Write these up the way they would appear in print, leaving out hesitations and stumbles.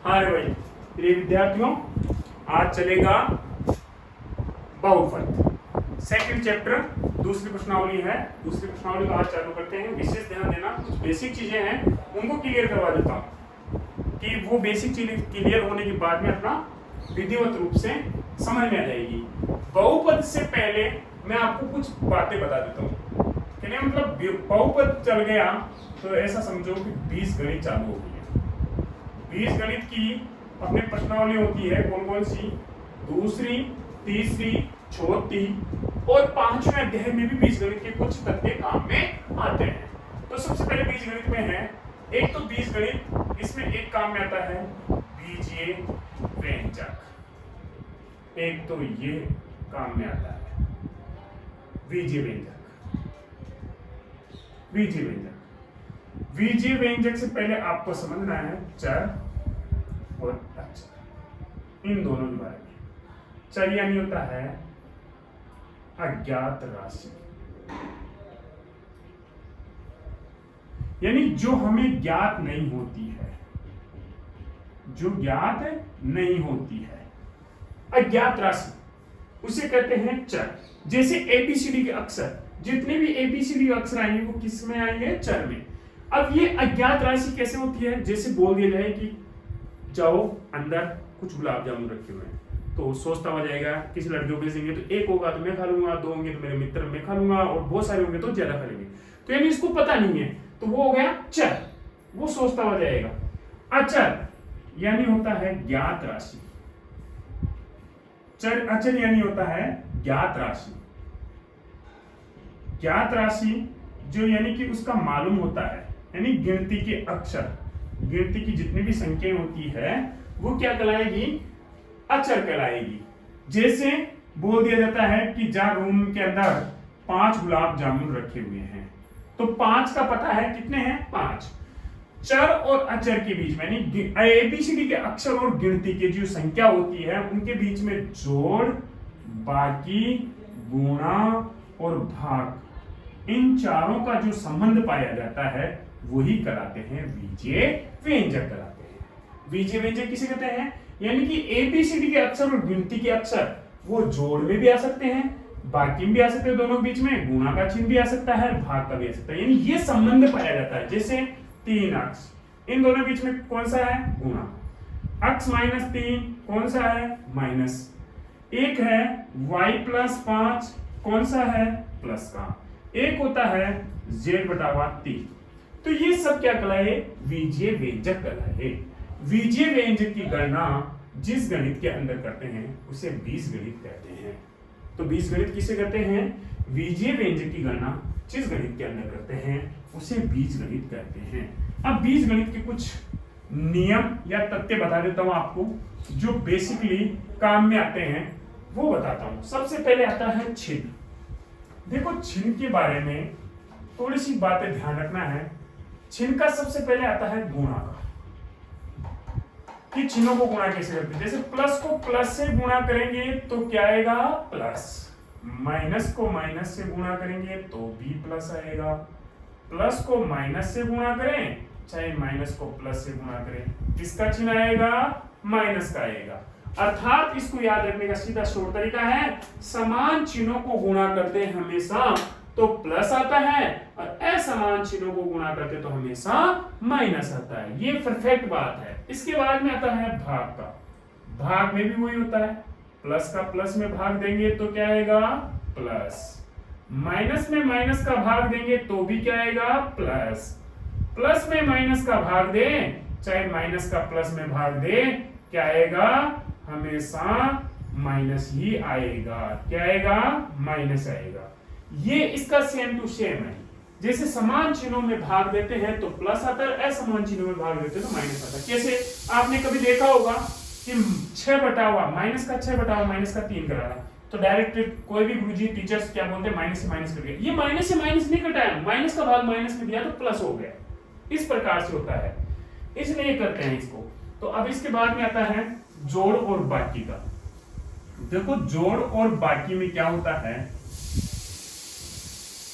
हाँ रे भाई, प्रिय विद्यार्थियों, आज चलेगा बहुपद सेकंड चैप्टर। दूसरी प्रश्नावली है। दूसरी प्रश्नावली को आज चालू करते हैं। विशेष ध्यान देना, कुछ बेसिक चीजें हैं उनको क्लियर करवा देता हूँ कि वो बेसिक चीजें क्लियर होने के बाद में अपना विधिवत रूप से समझ में आ जाएगी। बहुपद से पहले मैं आपको कुछ बातें बता देता हूँ। मतलब बहुपद चल गया तो ऐसा समझो कि बीजगणित चालू हो गई है। बीजगणित की अपनी प्रश्नावली होती है कौन कौन सी? दूसरी, तीसरी, चौथी और पांचवें अध्याय में भी बीजगणित के कुछ तथ्य काम में आते हैं। तो सबसे पहले बीजगणित में है एक तो बीजगणित, इसमें एक काम में आता है बीजीय व्यंजक। एक तो ये काम में आता है बीजीय व्यंजक। बीजीय व्यंजक, बीजीय व्यंजक से पहले आपको समझना है चर और अचर, इन दोनों के बारे में। चर यानी होता है अज्ञात राशि, यानी जो हमें ज्ञात नहीं होती है, जो ज्ञात नहीं होती है, अज्ञात राशि, उसे कहते हैं चर। जैसे एबीसीडी के अक्षर, जितने भी एबीसीडी अक्षर आएंगे वो किस में आएंगे? चर में। अब ये अज्ञात राशि कैसे होती है? जैसे बोल दिया जाए कि जाओ अंदर कुछ गुलाब जामुन रखे हुए हैं, तो सोचता हुआ जाएगा किसी लड़कियों को भेजेंगे तो एक होगा तो मैं खा लूंगा, दो होंगे तो मेरे मित्र मैं खा लूंगा, और बहुत सारे होंगे तो ज्यादा खा लेंगे। तो यानी इसको पता नहीं है, तो वो हो गया चर, वो सोचता हुआ जाएगा। अचर यानी होता है ज्ञात राशि। चर अचर यानी होता है ज्ञात राशि। ज्ञात राशि जो यानी कि उसका मालूम होता है, यानी गिनती के अक्षर, गिनती की जितनी भी संख्याएं होती है वो क्या कहलाएगी? अचर कहलाएगी। जैसे बोल दिया जाता है कि जहां रूम के अंदर 5 गुलाब जामुन रखे हुए हैं, तो 5 का पता है कितने हैं? 5। चर और अचर के बीच में, यानी एबीसीडी के अक्षर और गिनती की जो संख्या होती है उनके बीच में जोड़, बाकी, गुणा और भाग, इन चारों का जो संबंध पाया जाता है वही कराते हैं बीजीय व्यंजक कराते हैं। बीजीय व्यंजक किसे कहते हैं? यानी कि एबीसीडी के अक्षर और गिनती के अक्षर वो जोड़ में भी आ सकते हैं, बाकी में भी आ सकते हैं, दोनों के बीच में गुणा का चिन्ह भी आ सकता है, भाग का भी आ सकता है, यानी ये संबंध पाया जाता है। जैसे 3 अक्ष, इन दोनों के बीच में कौन सा है? गुणा। अक्ष -3 कौन सा है? माइनस। एक है y+5 कौन सा है? प्लस का। एक होता है z/3। तो ये सब क्या कहलाए? बीजीय व्यंजक कहलाए। बीजीय व्यंजक की गणना जिस गणित के अंदर करते हैं उसे बीजगणित कहते हैं। तो बीजगणित किसे कहते हैं? बीजीय व्यंजक की गणना जिस गणित के अंदर करते हैं उसे बीजगणित कहते हैं। अब बीजगणित के कुछ नियम या तथ्य बता देता हूं आपको, जो बेसिकली काम में आते हैं वो बताता हूं। सबसे पहले आता है चिन्ह। देखो, चिन्ह के बारे में थोड़ी सी बातें ध्यान रखना है। चिन्ह का सबसे पहले आता है गुणा का, कि चिन्हों को गुणा कैसे करते हैं। जैसे प्लस को प्लस से गुणा करेंगे तो क्या आएगा? प्लस। माइनस को माइनस से गुणा करेंगे तो भी प्लस आएगा। प्लस को माइनस से गुणा करें, चाहे माइनस को प्लस से गुणा करें, किसका चिन्ह आएगा? माइनस का आएगा। अर्थात इसको याद रखने का सीधा शॉर्ट तरीका है, समान चिन्हों को गुणा करते हमेशा तो प्लस आता है, और असमान चिन्हों को गुणा करते तो हमेशा माइनस आता है। ये परफेक्ट बात है। इसके बाद में आता है भाग का। भाग में भी वही होता है, प्लस का प्लस में भाग देंगे तो क्या आएगा? प्लस। माइनस में माइनस का भाग देंगे तो भी क्या आएगा? प्लस। प्लस में माइनस का भाग दें, चाहे माइनस का प्लस में भाग दें, क्या आएगा? हमेशा माइनस ही आएगा। क्या आएगा? माइनस आएगा। ये इसका सेम टू सेम है। जैसे समान चिन्हों में भाग देते हैं तो प्लस आता है, असमान चिन्हों में भाग देते हैं तो माइनस आता है। कैसे? आपने कभी देखा होगा कि 6 बटा हुआ माइनस का 6 बटा हुआ माइनस का 3 करा है, तो डायरेक्ट कोई भी गुरुजी टीचर्स क्या बोलते हैं? माइनस से माइनस कर दिया। ये माइनस से माइनस नहीं कटाया, माइनस का भाग माइनस में दिया तो प्लस हो गया। इस प्रकार से होता है, इसलिए करते हैं इसको। तो अब इसके बाद में आता है जोड़ और बाकी का। देखो, जोड़ और बाकी में क्या होता है?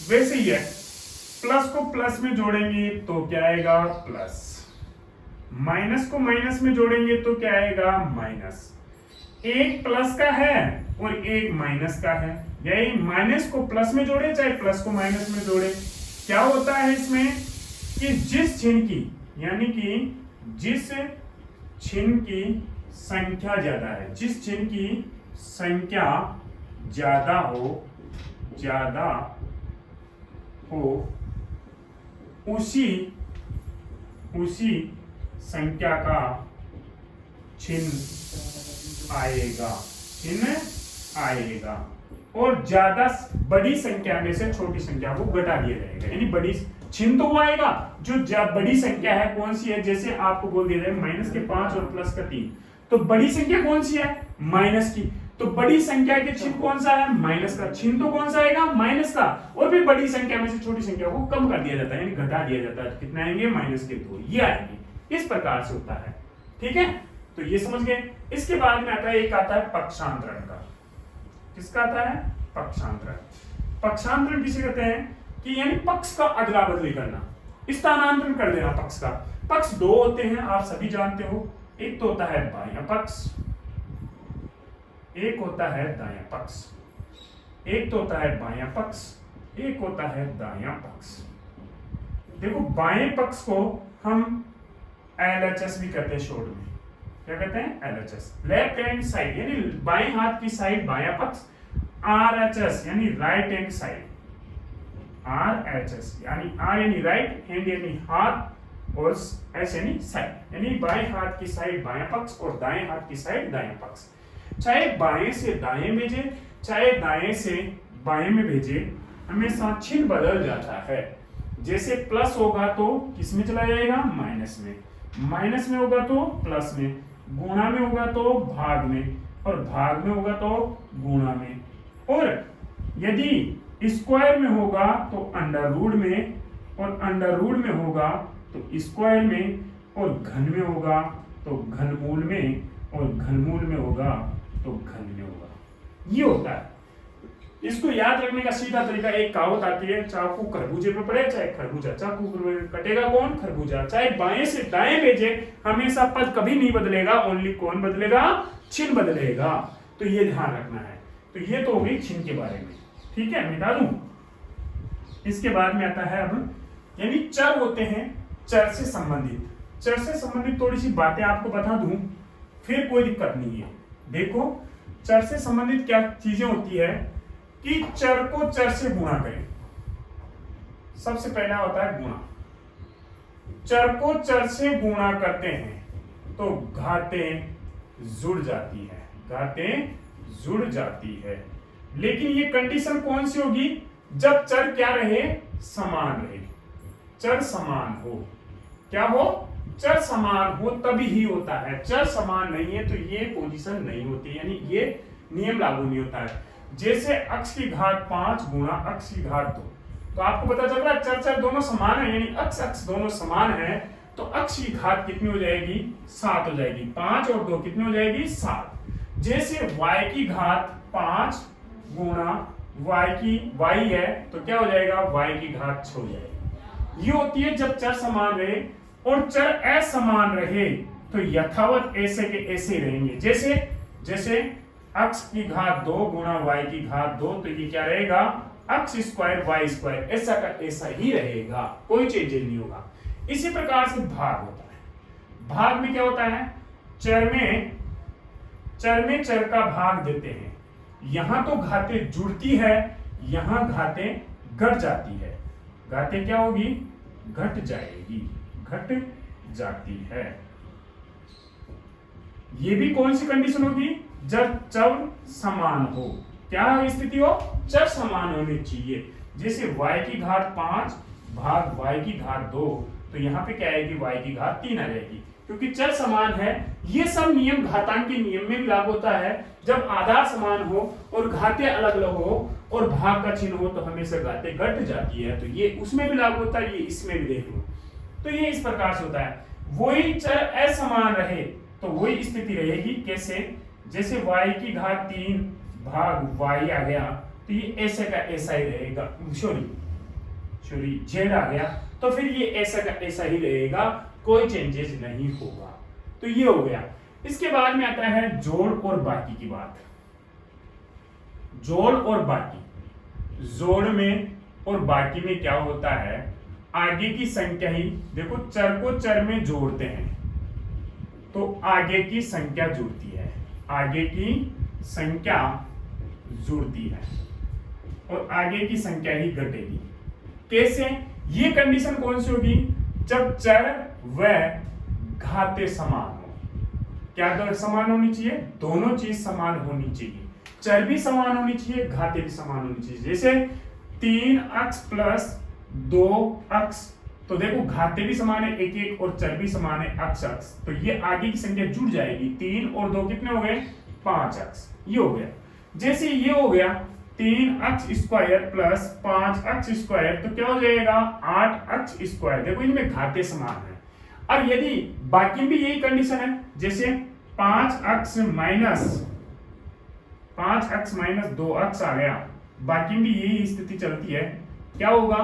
वैसे ही है, प्लस को प्लस में जोड़ेंगे तो क्या आएगा? प्लस। माइनस को माइनस में जोड़ेंगे तो क्या आएगा माइनस, एक प्लस का है और एक माइनस का है, यही माइनस को प्लस में जोड़े चाहे प्लस को माइनस में जोड़े, क्या होता है इसमें कि जिस चिन्ह की, यानी कि जिस चिन्ह की संख्या ज्यादा है, जिस चिन्ह की संख्या ज्यादा हो उसी संख्या का चिन्ह आएगा और ज्यादा बड़ी संख्या में से छोटी संख्या को घटा दिया जाएगा। यानी बड़ी चिन्ह तो वो आएगा जो बड़ी संख्या है, कौन सी है, जैसे आपको बोल दिया जाए माइनस के 5 और प्लस का 3, तो बड़ी संख्या कौन सी है, माइनस की, तो बड़ी संख्या के चिन्ह कौन सा है, माइनस का, चिन्ह तो कौन सा आएगा, माइनस का, और फिर बड़ी संख्या में से छोटी संख्या को कम कर दिया जाता है, यानी घटा दिया जाता है, कितने आएंगे, माइनस के 2, ये आएंगे। इस प्रकार से होता है, ठीक है, तो ये समझ गए। इसके बाद में आता है, एक आता है पक्षांतरण का। किसका आता है, पक्षांतरण। पक्षांतरण किसे कहते हैं कि यानी पक्ष का अदला बदली करना, स्थानांतरण कर देना पक्ष का। पक्ष दो होते हैं, आप सभी जानते हो, एक तो होता है बायां पक्ष, एक होता है दायां पक्ष, एक तो होता है बायां पक्ष, एक होता है दायां पक्ष। देखो बाएं पक्ष को हम LHS भी कहते हैं शॉर्ट में, क्या कहते हैं, LHS, लेफ्ट हैंड साइड, यानी बाएं हाथ की साइड बायां पक्ष, RHS यानी राइट हैंड साइड, RHS यानी R यानी राइट, हैंड यानी हाथ, और S यानी साइड, यानी बाएं हाथ की साइड बायां पक्ष और दाएं हाथ की साइड दायां पक्ष। चाहे बाएं से दाएं भेजे चाहे दाएं से बाएं में भेजे, हमेशा चिन्ह बदल जाता है। जैसे प्लस होगा तो किस में चला जाएगा, माइनस में, माइनस में होगा तो प्लस में, गुणा में होगा तो भाग में, और भाग में होगा तो गुणा में, और यदि स्क्वायर में होगा तो अंडर रूट में, और अंडर रूट में होगा तो स्क्वायर में, और घन में होगा तो घनमूल में, और घनमूल में होगा तो घन में होगा। ये होता है। इसको याद रखने का सीधा तरीका, एक कहावत आती है, चाकू खरबूजे पे पड़े चाहे खरबूजा चाकू कटेगा कौन, खरबूजा। चाहे बाएं से दाएं भेजे, हमेशा पद कभी नहीं बदलेगा, ओनली कौन बदलेगा, चिन्ह बदलेगा। तो ये ध्यान रखना है। तो ये तो हो गई चिन्ह के बारे में, ठीक है, मिटा दूं। इसके बाद में आता है अब, यानी चर होते हैं, चर से संबंधित, चर से संबंधित थोड़ी सी बातें आपको बता दूं, फिर कोई दिक्कत नहीं है। देखो चर से संबंधित क्या चीजें होती है कि चर को चर से गुणा करें। सबसे पहला होता है गुणा। चर को चर से गुणा करते हैं तो घातें जुड़ जाती है, घातें जुड़ जाती है। लेकिन ये कंडीशन कौन सी होगी, जब चर क्या रहे, समान रहे, चर समान हो। क्या हो, चर समान हो तभी ही होता है। चर समान नहीं है तो ये पोजीशन नहीं होती, यानी ये नियम लागू नहीं होता है। जैसे अक्ष की घात 5 गुणा अक्ष की घात 2, तो आपको पता चल रहा है चर चर दोनों समान है, यानी अक्ष अक्ष दोनों समान है, तो अक्ष की घात कितनी हो जाएगी, 7 हो जाएगी। 5 और 2 कितनी हो जाएगी, 7। जैसे y की घात 5 गुणा y है तो क्या हो जाएगा, y की घात 6 हो जाएगी। ये होती है जब चर समान रहे, और चर असमान रहे तो यथावत ऐसे के ऐसे रहेंगे। जैसे अक्ष की घात 2 गुणा y की घात 2, तो ये क्या रहेगा, अक्ष स्क्वायर वाई स्क्वायर, ऐसा का ऐसा ही रहेगा, कोई चेंज नहीं होगा। इसी प्रकार से भाग होता है। भाग में क्या होता है, चर में चर का भाग देते हैं। यहां तो घातें जुड़ती है, यहां घातें घट जाती है। घातें क्या होगी, घट जाएगी, घट जाती है। ये भी कौन सी कंडीशन होगी, जब चर समान हो। क्या स्थिति हो, चर समान होने चाहिए। जैसे y की घात 5 भाग y की घात 2, तो यहाँ पे क्या आएगी, y की घात 3 आ जाएगी, क्योंकि चर समान है। ये सब नियम घातांक के नियम में भी लागू होता है। जब आधार समान हो और घातें अलग अलग हो और भाग का चिन्ह हो तो हमेशा घातें घट जाती है, तो ये उसमें भी लागू होता है, ये इसमें भी देख लो। तो ये इस प्रकार से होता है। वही चर असमान रहे तो वही स्थिति रहेगी। कैसे, जैसे y की घात 3 भाग y आ गया, तो ये ऐसे का ऐसा ही रहेगा। सॉरी z आ गया, तो फिर ये ऐसा का ऐसा ही रहेगा। कोई चेंजेस नहीं होगा। तो ये हो गया। इसके बाद में आता है जोड़ और बाकी की बात। जोड़ और बाकी, जोड़ में और बाकी में क्या होता है, आगे की संख्या ही, देखो चर को चर में जोड़ते हैं तो आगे की संख्या जुड़ती है, आगे की संख्या जुड़ती है और आगे की संख्या ही घटेगी। कैसे? ये कंडीशन कौन सी होगी? जब चर व घाते समान हो। क्या समान होनी चाहिए? दोनों चीज समान होनी चाहिए। चर भी समान होनी चाहिए, घाते भी समान होनी चाहिए। जैसे 3x प्लस 2x, तो देखो घाते भी समान है 1 1 और चर भी समान है x x, तो ये आगे की संख्या जुड़ जाएगी। 3 और 2 कितने हो गए? 5x, ये हो गया। जैसे ये हो गया 3x square plus 5x square, तो क्या हो जाएगा? 8x square. देखो इनमें घाते समान है। और यदि बाकी भी यही कंडीशन है, जैसे 5x माइनस 2x आ गया, बाकी भी यही स्थिति चलती है, क्या होगा?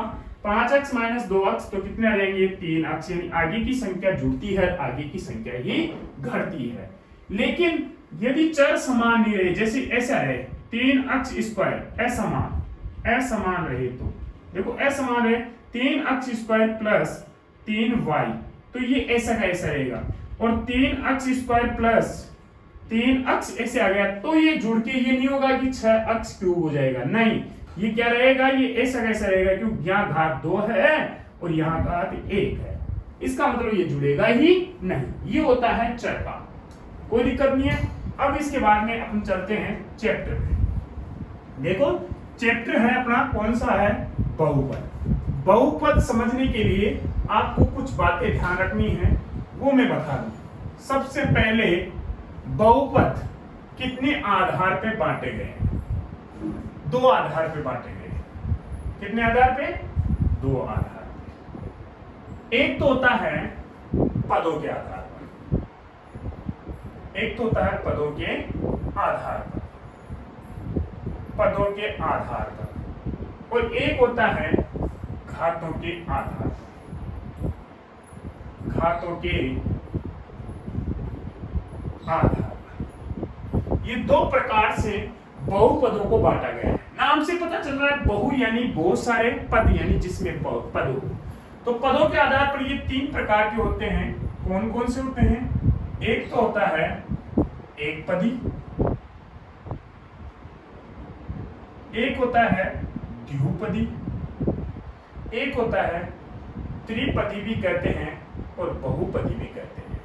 5x माइनस 2x, तो कितने आ जाएंगे? 3x, यानी आगे की संख्या जुड़ती है, आगे की संख्या ही घटती है। लेकिन यदि चर समान नहीं रहे, जैसे ऐसा है 3x स्क्वायर असमान रहे, तो देखो असमान रहे 3x स्क्वायर प्लस 3y, तो ये ऐसा का ऐसा रहेगा। और 3x स्क्वायर प्लस 3x ऐसे आ गया, तो ये जुड़ के ये नहीं होगा कि 6x क्यूब हो जाएगा, नहीं, ये क्या रहेगा? ये ऐसा कैसा रहेगा, क्योंकि यहाँ घात 2 है और यहाँ घात 1 है, इसका मतलब ये जुड़ेगा ही नहीं। ये होता है चर का, कोई दिक्कत नहीं है। अब इसके बाद में अपन चलते हैं चैप्टर में। देखो चैप्टर है अपना कौन सा है? बहुपद। बहुपद समझने के लिए आपको कुछ बातें ध्यान रखनी है, वो मैं बता दूं। सबसे पहले बहुपद कितने आधार पे बांटे गए हैं? 2 आधार पे बांटे गए। कितने आधार पे? 2 आधार पे। एक तो होता है पदों के आधार पर, एक तो होता है पदों के आधार पर, पदों के आधार पर, और एक होता है घातों के आधार पर, घातों के आधार पर। ये 2 प्रकार से बहुपदों को बांटा गया है। नाम से पता चल रहा है बहु यानी बहुत सारे, पद यानी जिसमें पद हो। तो पदों के आधार पर ये 3 प्रकार के होते हैं। कौन कौन से होते हैं? एक तो होता है एक पदी, एक होता है द्विपदी, एक होता है त्रिपदी भी कहते हैं और बहुपदी भी कहते हैं,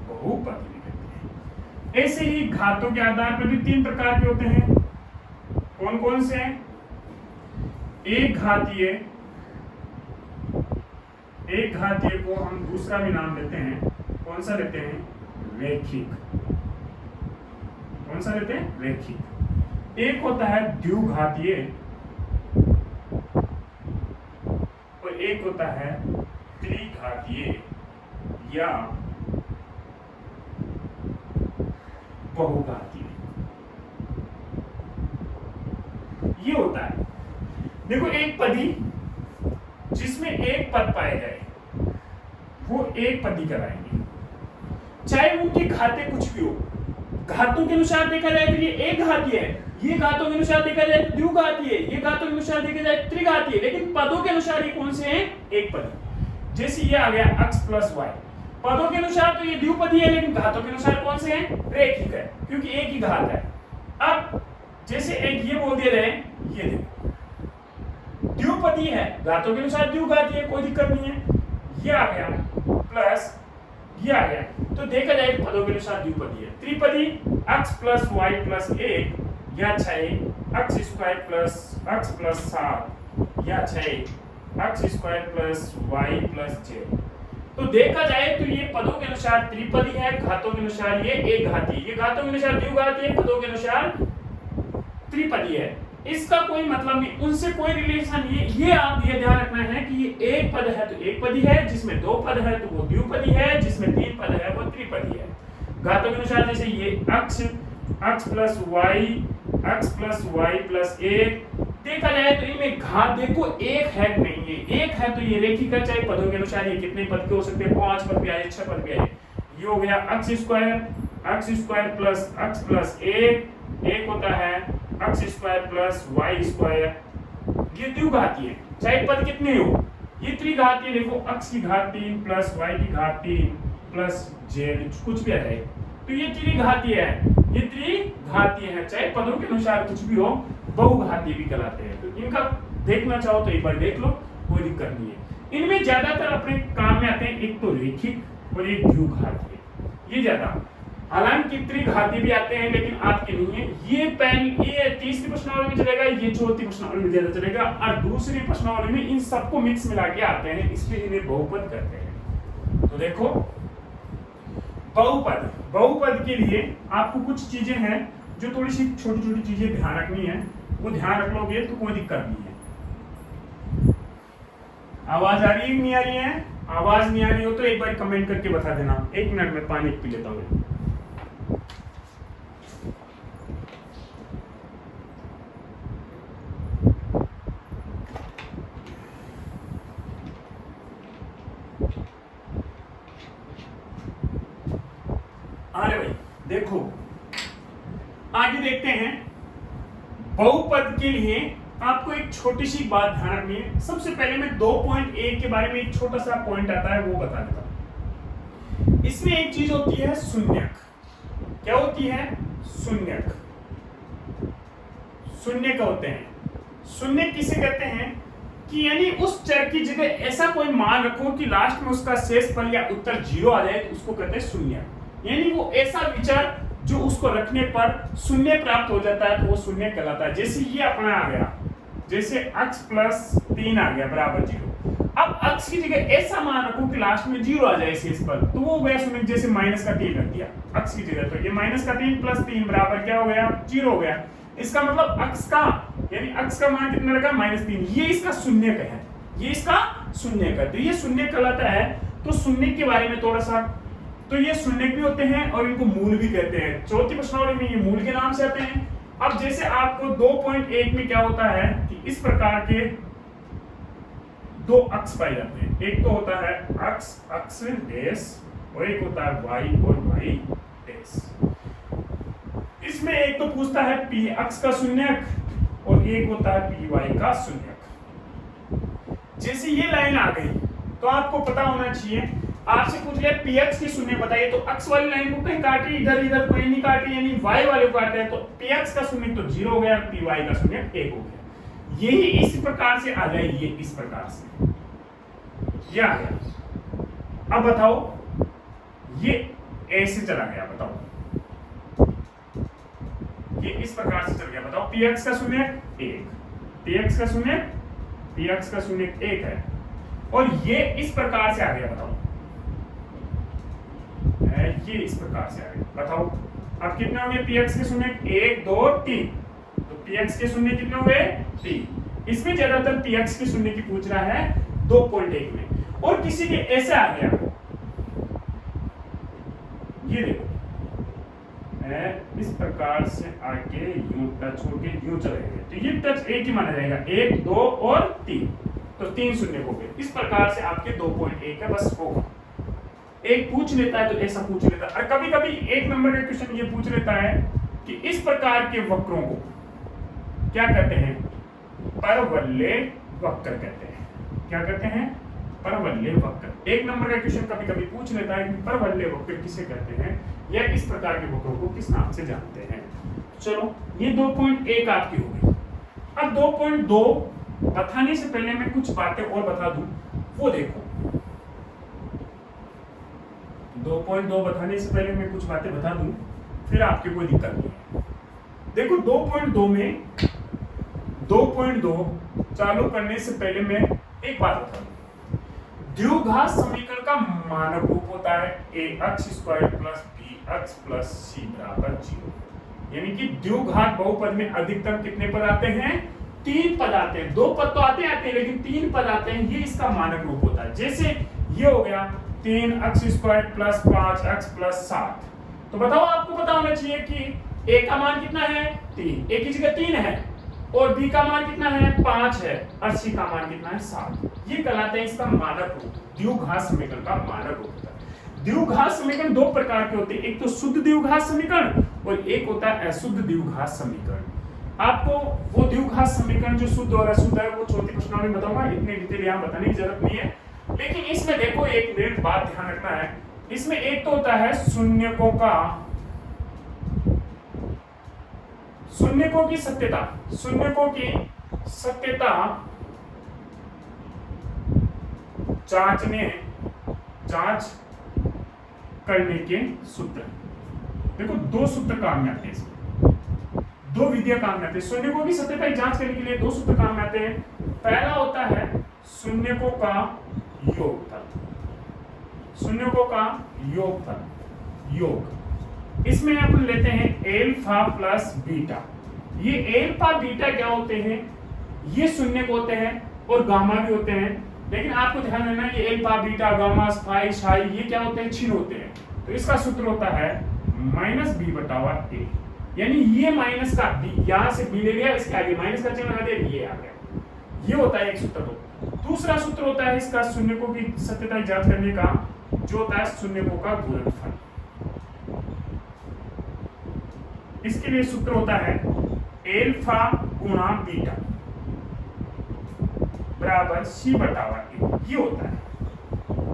बहुपदी भी कहते हैं। ऐसे ही घातों के आधार पर भी 3 प्रकार के होते हैं। कौन कौन से हैं? एक घातीय, एक घातीय को हम दूसरा भी नाम देते हैं, कौन सा लेते हैं? रैखिक। कौन सा लेते हैं? रैखिक। एक होता है द्विघातीय और एक होता है त्रिघातीय या बहुघातीय। ये होता है, देखो एक पदी जिसमें एक पद पाए गए वो एक पदी कराएंगे, चाहे उनके घाते कुछ भी हो। घातों के अनुसार देखा जाए तो ये एक घातीय है, ये घातों के अनुसार देखा जाए तो द्विघातीय है, ये घातों के अनुसार देखा जाए त्रिघातीय है, लेकिन पदों के अनुसार ये कौन से हैं? एक पदी। जैसे ये आ गया x प्लस वाई, पदों के अनुसार तो ये द्विपदी है, लेकिन घातों के अनुसार कौन से हैं? रैखिक है, क्योंकि एक ही घात है। अब जैसे एक ये बोल दे रहे हैं, ये देखो द्विपदी है, घातों के अनुसार द्विघातीय है, कोई दिक्कत नहीं है। ये आ गया प्लस ये आ गया, तो देखा जाए तो पदों के अनुसार द्विपदी है। त्रिपदी x प्लस वाई प्लस 1 या 6 x square plus x plus 7 या 6 x square plus y plus j। तो देखा जाए तो ये पदों के अनुसार त्रिपदी है, घातों के अनुसार ये एक घाती, ये घातों के अनुसार द्विघाती है, पदों के अनुसार त्रिपदी है। इसका कोई मतलब नहीं, उनसे कोई रिलेशन नहीं। ये आप ये ध्यान रखना है कि ये एक पद है तो एक पदी है, जिसमें 2 पद है तो वो द्विपदी है, जिसमें 3 पद है वो त्रिपदी है। घातों के अनुसार जैसे ये x प्लस वाई प्लस 1 देखा जाए तो इनमें घात देखो एक है कि नहीं है, एक है तो ये रेखिक है, चाहे पदों के अनुसार ये कितने पद के हो सकते हैं, 5 पद भी आए, 6 पद भी आए। ये हो गया x square plus x plus एक होता है x square plus y square, ये द्विघाती है चाहे पद कितने हो। ये त्रिघाती देखो x की घात 3 प्लस y की घात 3 प्लस z कुछ भी आ जाए, तो ये त्रिघाती है, ये त्रिघाती है चाहे पदों के अनुसार कुछ भी हो, बहुघाती भी कहलाते हैं। तो इनका देखना चाहो तो एक बार देख लो, कोई दिक्कत नहीं है। इनमें ज्यादातर अपने काम में आते हैं, एक तो रेखिक और एक द्विघाती, ये ज्यादा, हालांकि त्रिघाती भी आते हैं लेकिन आपके नहीं है। ये तीसरी प्रश्नावली में चलेगा, ये चौथी प्रश्नावली में ज्यादा चलेगा, और दूसरी प्रश्नावली में इन सबको मिक्स मिला के आते हैं, इसलिए इन्हें बहुपद कहते हैं। तो देखो बहुपद के लिए आपको कुछ चीजें हैं जो थोड़ी सी छोटी छोटी चीजें ध्यान रखनी है, वो ध्यान रख लोगे तो कोई दिक्कत नहीं है। आवाज आ रही है नहीं आ रही है? आवाज नहीं आ रही हो तो एक बार कमेंट करके बता देना। 1 मिनट में पानी पी लेता हूँ। अरे भाई देखो आगे देखते हैं। बहुपद के लिए आपको एक छोटी सी बात ध्यान रखनी है। सबसे पहले मैं 2.1 के बारे में एक छोटा सा पॉइंट आता है वो बता देता हूं। इसमें एक चीज होती है शून्यक। क्या होती है? शून्यक। शून्यक होते हैं। शून्यक किसे कहते हैं कि यानी उस चर की जगह ऐसा कोई मान रखो कि लास्ट में उसका शेष फल या उत्तर 0 आ जाए तो उसको कहते हैं शून्यक। यानी वो ऐसा विचार जो उसको रखने पर शून्य प्राप्त हो जाता है तो वो शून्य कहलाता है। जैसे ये अपना आ गया, जैसे x प्लस 3 आ गया बराबर 0। अब x की जगह ऐसा मान रखो कि लास्ट में 0 आ जाए शेष पर, तो वो हो गया शून्य। जैसे माइनस का 3 रख दिया x की जगह, तो ये माइनस का 3 प्लस 3 बराबर क्या हो गया? 0 हो गया। इसका मतलब x का यानी x का मान कितना रखा? -3। ये इसका शून्य का है, ये इसका शून्य का, तो ये शून्य कहलाता है। तो शून्य के बारे में थोड़ा सा, तो ये शून्य भी होते हैं और इनको मूल भी कहते हैं। चौथी प्रश्नावली में ये मूल के नाम से आते हैं। अब जैसे आपको 2.1 में क्या होता है कि इस प्रकार के दो अक्ष पाए जाते हैं। एक तो होता है अक्ष डैश और एक होता है y और y डैश। इसमें एक तो पूछता है p अक्ष का शून्यक और एक होता है py का शून्यक। जैसे ये लाइन आ गई तो आपको पता होना चाहिए, आपसे पूछ लिया px की शून्य बताइए, तो x वाली लाइन को कहीं काटी, इधर इधर कोई नहीं काटी, यानी y वाले को काटे, तो px का शून्य तो 0 हो गया, py का शून्य 1 हो गया। यही इस प्रकार से आ जाए, ये इस प्रकार से ये आ गया। अब बताओ ये ऐसे चला गया, बताओ ये इस प्रकार से चल गया, बताओ px का शून्य 1, px का शून्य 1 है और ये इस प्रकार से आ गया। बताओ ये इस प्रकार से आ गया, बताओ अब कितने होंगे px के शून्य? 1 2 3, तो px के शून्य कितने हुए? 3। इसमें ज्यादातर px के शून्य की पूछ रहा है 2.1 में। और किसी के ऐसा आ गया, ये देखो इस प्रकार से आके यूं टच होके यूं चले गए, तो ये टच एक ही माना जाएगा, 1 2 और 3, तो 3 शून्य हो गए। इस प्रकार से आपके 2.1 है, बस होगा। एक पूछ लेता है तो ऐसा पूछ लेता है, और कभी कभी 1 नंबर का क्वेश्चन ये पूछ लेता है कि इस प्रकार के वक्रों को क्या कहते हैं? परवलय वक्र कहते हैं। क्या कहते हैं? परवलय वक्र। 1 नंबर का क्वेश्चन कभी कभी पूछ लेता है कि परवलय वक्र किसे कहते हैं या इस प्रकार के वक्रों को किस नाम से जानते हैं। चलो ये 2.1 आपकी हो गई। अब 2.2 बताने से पहले मैं कुछ बातें और बता दूं, वो देखो। 2.2 बताने से पहले मैं कुछ बातें बता दूं, फिर आपकी कोई दिक्कत नहीं है। देखो 2.2 चालू करने से पहले मैं एक बात बता दूं। द्विघात समीकरण का मानक रूप होता है ax square plus bx plus c बराबर 0। यानी कि द्विघात बहुपद में अधिकतम कितने पद आते हैं? 3 पद आते हैं। 2 पद तो आते हैं लेकिन 3 पद आते हैं, ये इसका मानक रूप होता है। जैसे ये हो गया 3x square plus 5x plus 7, तो बताओ आपको पता होना चाहिए कि a का मान कितना है? 3, a की जगह 3 है, और b का मान कितना है 5 है और c का मान कितना है 7। ये कहलाता है इसका मानक रूप, द्विघात समीकरण का मानक रूप होता है। द्विघात समीकरण दो प्रकार के होते हैं, एक तो शुद्ध द्विघात समीकरण और एक होता है अशुद्ध द्विघात समीकरण। आपको वो द्विघात समीकरण जो शुद्ध और अशुद्ध है वो चौथी प्रश्नावली में बताऊंगा, इतनी डिटेल यहाँ बताने की जरूरत नहीं है। लेकिन इसमें देखो एक मेन बात ध्यान रखना है, इसमें एक तो होता है शून्यकों की सत्यता, शून्यकों की सत्यता जांच करने के सूत्र। देखो दो सूत्र काम में आते हैं, दो विधियां काम में आती है। शून्यकों की सत्यता की जांच करने के लिए दो सूत्र काम में आते हैं। पहला होता है शून्यकों का योगफल, शून्यकों का योगफल, योग। इसमें अपन लेते हैं एल्फा प्लस बीटा। ये एल्फा बीटा क्या होते हैं, ये शून्यक होते हैं और गामा भी होते हैं। लेकिन आपको ध्यान देना है ये एल्फा बीटा गामा फाई शाई ये क्या होते हैं, छिन्न होते हैं। तो इसका सूत्र होता है माइनस बी बटावा ए, यानी ये माइनस का बी, यहां से बी ले लिया, इसके आगे माइनस का चिन्ह लगा दिया, ये आ गया। ये होता है एक सूत्र। दूसरा सूत्र होता है इसका शून्यकों की सत्यता की जांच करने का, जो होता है शून्यकों का गुणनफल। इसके लिए सूत्र होता है एल्फा गुणा बीटा बराबर सी बटावा ए, ये होता है।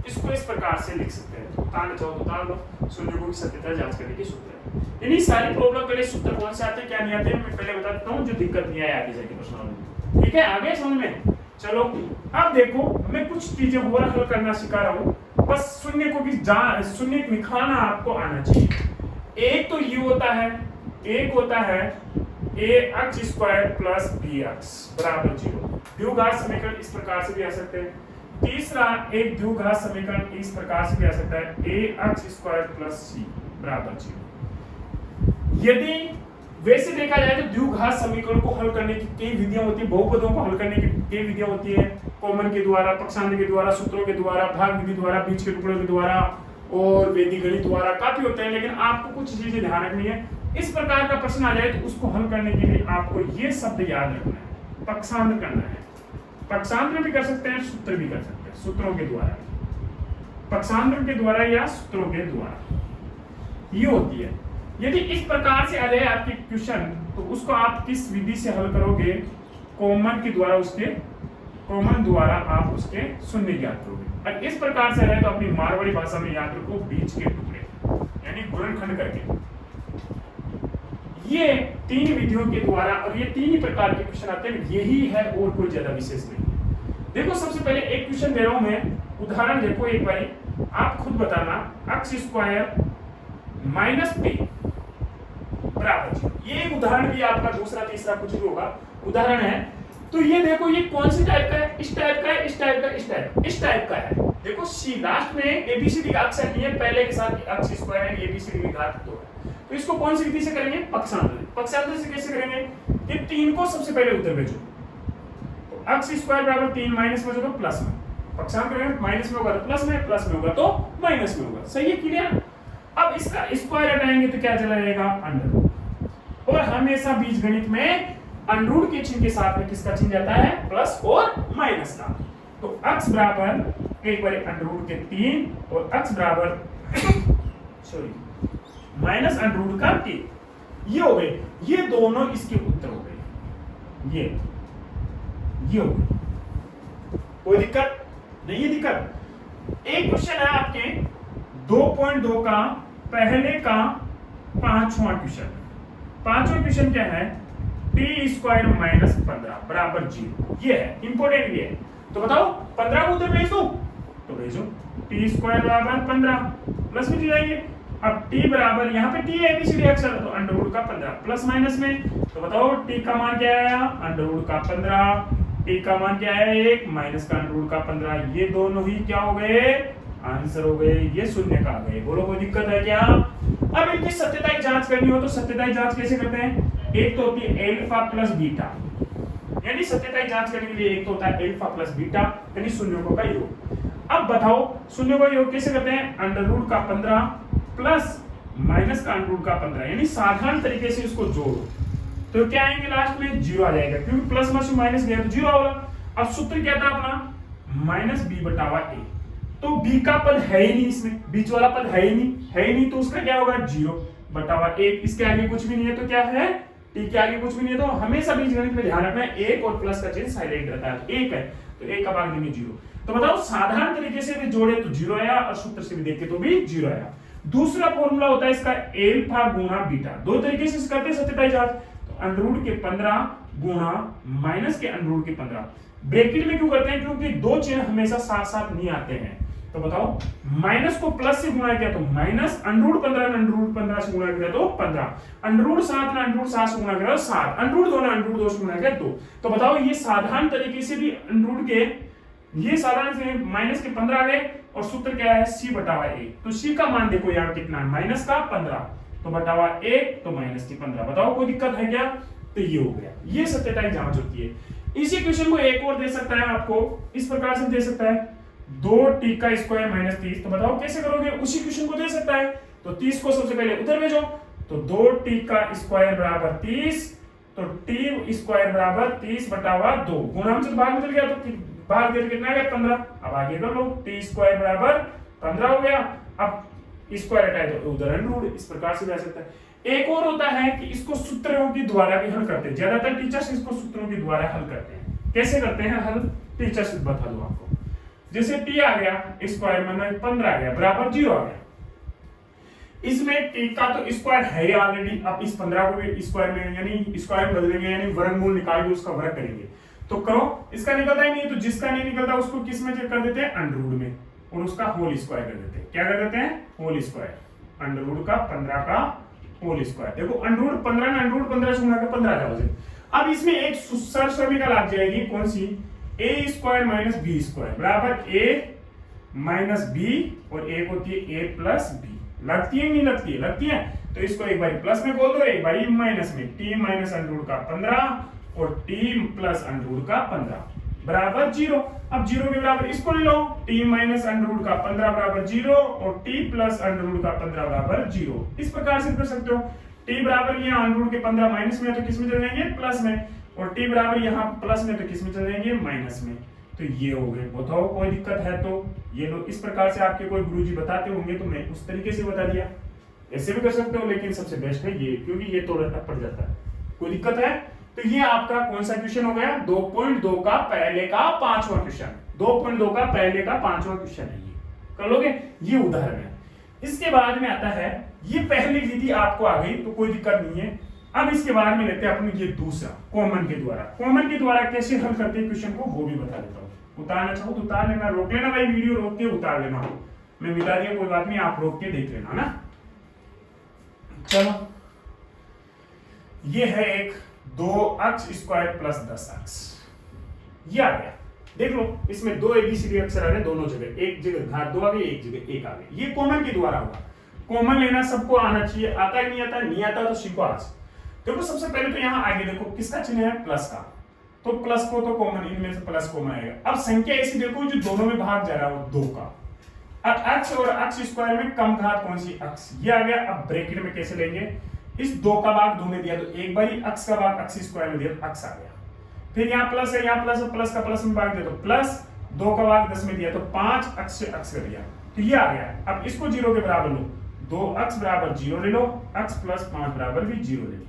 इसको इस प्रकार से लिख सकते हैं, उतारना चाहो तो उतार लो, शून्यकों की सत्यता जांच करने के सूत्र है। यानी सारी प्रॉब्लम के लिए सूत्र कौन से आते हैं क्या नहीं आते हैं मैं पहले बता देता हूं, जो दिक्कत नहीं आए आगे जाके प्रश्नों में। ठीक है, आगे समझ में। चलो अब देखो मैं कुछ चीजें और हल करना सिखा रहा हूं, बस शून्यकों की शून्य निखाना आपको आना चाहिए। एक तो ये होता है, एक होता है ax स्क्वायर प्लस bx बराबर 0। द्विघात समीकरण इस प्रकार से भी आ सकते हैं। तीसरा एक द्विघात समीकरण इस प्रकार से भी आ सकता है ax स्क्वायर प्लस c बराबर 0। यदि वैसे देखा जाए तो द्विघात समीकरण को हल करने की कई विधियां होती है, बहुपदों को हल करने की कई विधियां होती है, कॉमन के द्वारा, पक्षांतर के द्वारा, सूत्रों के द्वारा, भाग विधि द्वारा, बीच के टुकड़ों के द्वारा और वैदिक गणित द्वारा काफी होते हैं। लेकिन आपको कुछ चीजें ध्यान रखनी है, इस प्रकार का प्रश्न आ जाए तो उसको हल करने के लिए आपको ये शब्द याद रखना है, पक्षांतर करना है। पक्षांतर भी कर सकते हैं, सूत्र भी कर सकते हैं, सूत्रों के द्वारा, पक्षांतर के द्वारा या सूत्रों के द्वारा ये होती है। यदि इस प्रकार से आ जाए आपके क्वेश्चन तो उसको आप किस विधि से हल करोगे, कॉमन के द्वारा, उसके कॉमन द्वारा आप उसके शून्य ज्ञात करोगे। और इस प्रकार से आ जाए तो अपनी मारवाड़ी भाषा में याद रखो बीच के टुकड़े, यानी गुणनखंड करके। ये तीन विधियों के द्वारा और ये तीन ही प्रकार के क्वेश्चन आते हैं, यही है और कोई ज्यादा विशेष नहीं। देखो सबसे पहले एक क्वेश्चन दे रहा हूं मैं, उदाहरण देखो एक बारी, आप खुद बताना। x स्क्वायर माइनस p बराबर, ये एक उदाहरण भी आपका दूसरा तीसरा कुछ भी होगा उदाहरण है। तो ये देखो ये कौन सी टाइप का है, इस टाइप का है, इस टाइप का, इस टाइप का है। देखो सी लास्ट में एबीसीडी का अक्षर नहीं है, पहले के साथ x स्क्वायर है, एबीसीडी की घात 2 है। तो इसको कौन सी विधि से करेंगे, पक्षांतर। पक्षांतर से कैसे करेंगे, ये 3 को सबसे पहले उत्तर भेजो, तो x स्क्वायर बराबर 3 माइनस में जो तो प्लस में, पक्षांतर करेंगे माइनस में होगा तो प्लस में, प्लस में होगा तो माइनस में होगा। सही है, क्लियर। अब इसका स्क्वायर हटाएंगे तो क्या चला जाएगा, अंडर रूट। और हमेशा बीजगणित में अंडर रूट के चिन्ह के साथ में किसका चिन्ह जाता है, प्लस और माइनस का। तो x बराबर एक बार अंडर रूट के 3 और x बराबर सॉरी माइनस अंडर रूट का 3, ये हो गए, ये दोनों इसके उत्तर हो गए। ये हो गए, कोई दिक्कत नहीं है। दिक्कत एक क्वेश्चन है आपके 2.2 का पहले का 5वां क्वेश्चन। 5वां क्वेश्चन क्या है, टी स्क्वायर माइनस 15 बराबर 0। ये है इंपॉर्टेंट, ये है। तो बताओ 15 को उधर भेज दो, तो भेजो टी स्क्वायर बराबर 15 प्लस में जाएंगे। अब t बराबर, यहाँ पे t है एबीसीडी अक्षर, तो अंडर रूट का 15 प्लस माइनस में, तो बताओ t का मान क्या आया, अंडर रूट का 15, t का मान क्या है 1 माइनस का अंडर रूट का 15। ये दोनों ही क्या हो गए, आंसर हो गए, ये शून्य का आ गए। बोलो कोई दिक्कत है क्या। अब इनकी सत्यता की जांच करनी हो तो सत्यता की जांच कैसे करते हैं, एक तो होती है एल्फा प्लस बीटा, यानी सत्यता की जांच करने के लिए एक तो होता है एल्फा प्लस बीटा, यानी शून्यों का योग। अब बताओ शून्यों का योग कैसे करते हैं, अंडर रूट का 15 प्लस माइनस का अंडर रूट का 15, यानी साधारण तरीके से इसको जोड़ो। तो क्या आएंगे लास्ट में, जीरो आ जाएगा, क्योंकि प्लस में से माइनस गया तो जीरो होगा। अब सूत्र क्या था अपना, माइनस बी बटावा ए। तो बी का पद है ही नहीं, इसमें बीच वाला पद है ही नहीं, तो उसका क्या होगा, जीरो बटावा एक। इसके आगे कुछ भी नहीं है तो क्या है, टी के आगे कुछ भी नहीं है, तो हमेशा बीजगणित में ध्यान रखना है एक और प्लस का चिन्ह साइलेंट रहता है। एक है तो एक का भाग देंगे जीरो। तो बताओ साधारण तरीके से भी जोड़े तो जीरो आया, और सूत्र से भी देखे तो भी जीरो आया। दूसरा फॉर्मूला होता है इसका एल्फा गुणा बीटा। दो तरीके से करते हैं सत्यता जांच। तो अंडररूट के 15 गुणा माइनस के अंडररूट के 15। ब्रैकेट में क्यों करते हैं, क्योंकि दो चिन्ह हमेशा साथ साथ नहीं आते हैं। तो बताओ माइनस को प्लस से गुणा किया तो माइनस, अंडररूट 15 ने अंडररूट 15 से गुणा किया तो 15, अंडररूट 7 ने अंडररूट 7 से गुणा किया तो 7, अंडररूट 2 ने अंडररूट 2 से गुणा किया 2। तो बताओ ये साधारण तरीके से भी अंडररूट के, ये साधारण से माइनस के 15 आ गए, और सूत्र क्या है, सी बटावा ए। तो सी का मान देखो यहाँ कितना है, माइनस का 15, तो बटावा 1 तो माइनस की 15। बताओ कोई दिक्कत है क्या, तो ये हो गया। ये सत्यता जांच होती है। इसी क्वेश्चन को एक और दे सकता है आपको, इस प्रकार से दे सकता है 2t का स्क्वायर माइनस 30। तो बताओ कैसे करोगे, उसी क्वेश्चन को दे सकता है। तो 30 को सबसे पहले उधर भेजो, तो 2t का स्क्वायर बराबर 30, तो t स्क्वायर बराबर 30 बटावा 2, गुणा से भाग निकल गया, तो भाग दे कितना है 15। अब आगे कर लो, t स्क्वायर बराबर 15 हो गया। अब स्क्वायर हटाए तो उधर अंडररूट, इस प्रकार से जा सकता है। एक और होता है कि इसको सूत्रों के द्वारा भी हल करते हैं, ज्यादातर टीचर्स इसको सूत्रों के द्वारा हल करते हैं। कैसे करते हैं हल, टीचर्स बता दो आपको। जैसे t आ गया स्क्वायर में 15 आ गया बराबर 0 आ गया, इसमें t का तो स्क्वायर है ऑलरेडी। अब इस 15 को भी स्क्वायर में यानी स्क्वायर में बदल देंगे, यानी वर्गमूल निकाल के उसका वर्ग करेंगे। तो करो, इसका निकलता ही नहीं, तो जिसका नहीं निकलता उसको किस में कर देते हैं, अंडररूट में, और उसका होल स्क्वायर कर देते हैं। क्या कर देते हैं, होल स्क्वायर, अंडररूट का 15 का होल स्क्वायर। देखो अंडररूट 15 ने अंडररूट 15 से गुणा कर 15 आ जाओगे। अब इसमें एक सरसमीका लग जाएगी, कौन सी, a square minus b square बराबर a माइनस बी, और एक होती है a प्लस बी। लगती है नहीं लगती है, लगती है। तो इसको एक बार प्लस में बोल दो, एक बार माइनस में, t माइनस अंडररूट का 15 और t प्लस अंडररूट का 15 बराबर 0। अब 0 के बराबर इसको ले लो, t माइनस अंडररूट का 15 बराबर 0 और t प्लस अंडररूट का 15 बराबर 0। इस प्रकार से कर सकते हो। t बराबर यहाँ अंडररूट के 15 माइनस में है तो किस में चले जाएंगे, प्लस में, और t बराबर यहाँ प्लस में तो किस में चले जाएंगे, माइनस में। तो ये हो गए। बताओ कोई दिक्कत है तो ये लो। इस प्रकार से आपके कोई गुरुजी बताते होंगे तो मैं उस तरीके से बता दिया। ऐसे भी कर सकते हो, लेकिन सबसे बेस्ट है ये, क्योंकि ये थोड़ा टफ पड़ जाता है। कोई दिक्कत है तो ये आपका कौन सा क्वेश्चन हो गया, 2.2 का पहले का 5वां क्वेश्चन। 2.2 का पहले का 5वां क्वेश्चन है ये, कर लोगे। ये उदाहरण है। इसके बाद में आता है, ये पहली विधि आपको आ गई तो कोई दिक्कत नहीं है। अब इसके बाद में लेते हैं अपने ये दूसरा कॉमन के द्वारा। कॉमन के द्वारा कैसे हल करते हैं क्वेश्चन को वो भी बता देता हूँ। उतारना चाहो तो उतार लेना, रोक लेना भाई, वीडियो रोक के उतार लेना। मैं मिटा दिया कोई बात नहीं, आप रोक के देख लेना ना। चलो ये है एक 2x स्क्वायर प्लस 10x, ये आ गया। देख लो इसमें दो एबीसीडी अक्षर आ रहे दोनों जगह, एक जगह घात 2 आ गई, एक जगह 1 आ गई। ये कॉमन के द्वारा होगा। कॉमन लेना सबको आना चाहिए, आता है नहीं आता, नहीं आता तो सीखो आज। देखो सबसे पहले तो यहाँ आगे देखो किसका चिन्ह है, प्लस का, तो प्लस को तो कॉमन, इनमें से प्लस कॉमन आएगा। अब संख्या ऐसी देखो जो दोनों में भाग जा रहा है वो 2 का। अब x और x स्क्वायर में कम घात कौन सी, x, ये आ गया। अब ब्रैकेट में कैसे लेंगे, इस 2 का भाग 2 में दिया तो एक बार x का भाग x स्क्वायर में दिया तो x आ गया। फिर यहाँ प्लस है, यहाँ प्लस है, प्लस का प्लस में भाग दिया तो प्लस, 2 का भाग 10 में दिया तो 5, x से x कर दिया तो ये आ गया। अब इसको 0 के बराबर लो, 2x बराबर 0 ले लो, x प्लस 5 बराबर भी 0 ले लो।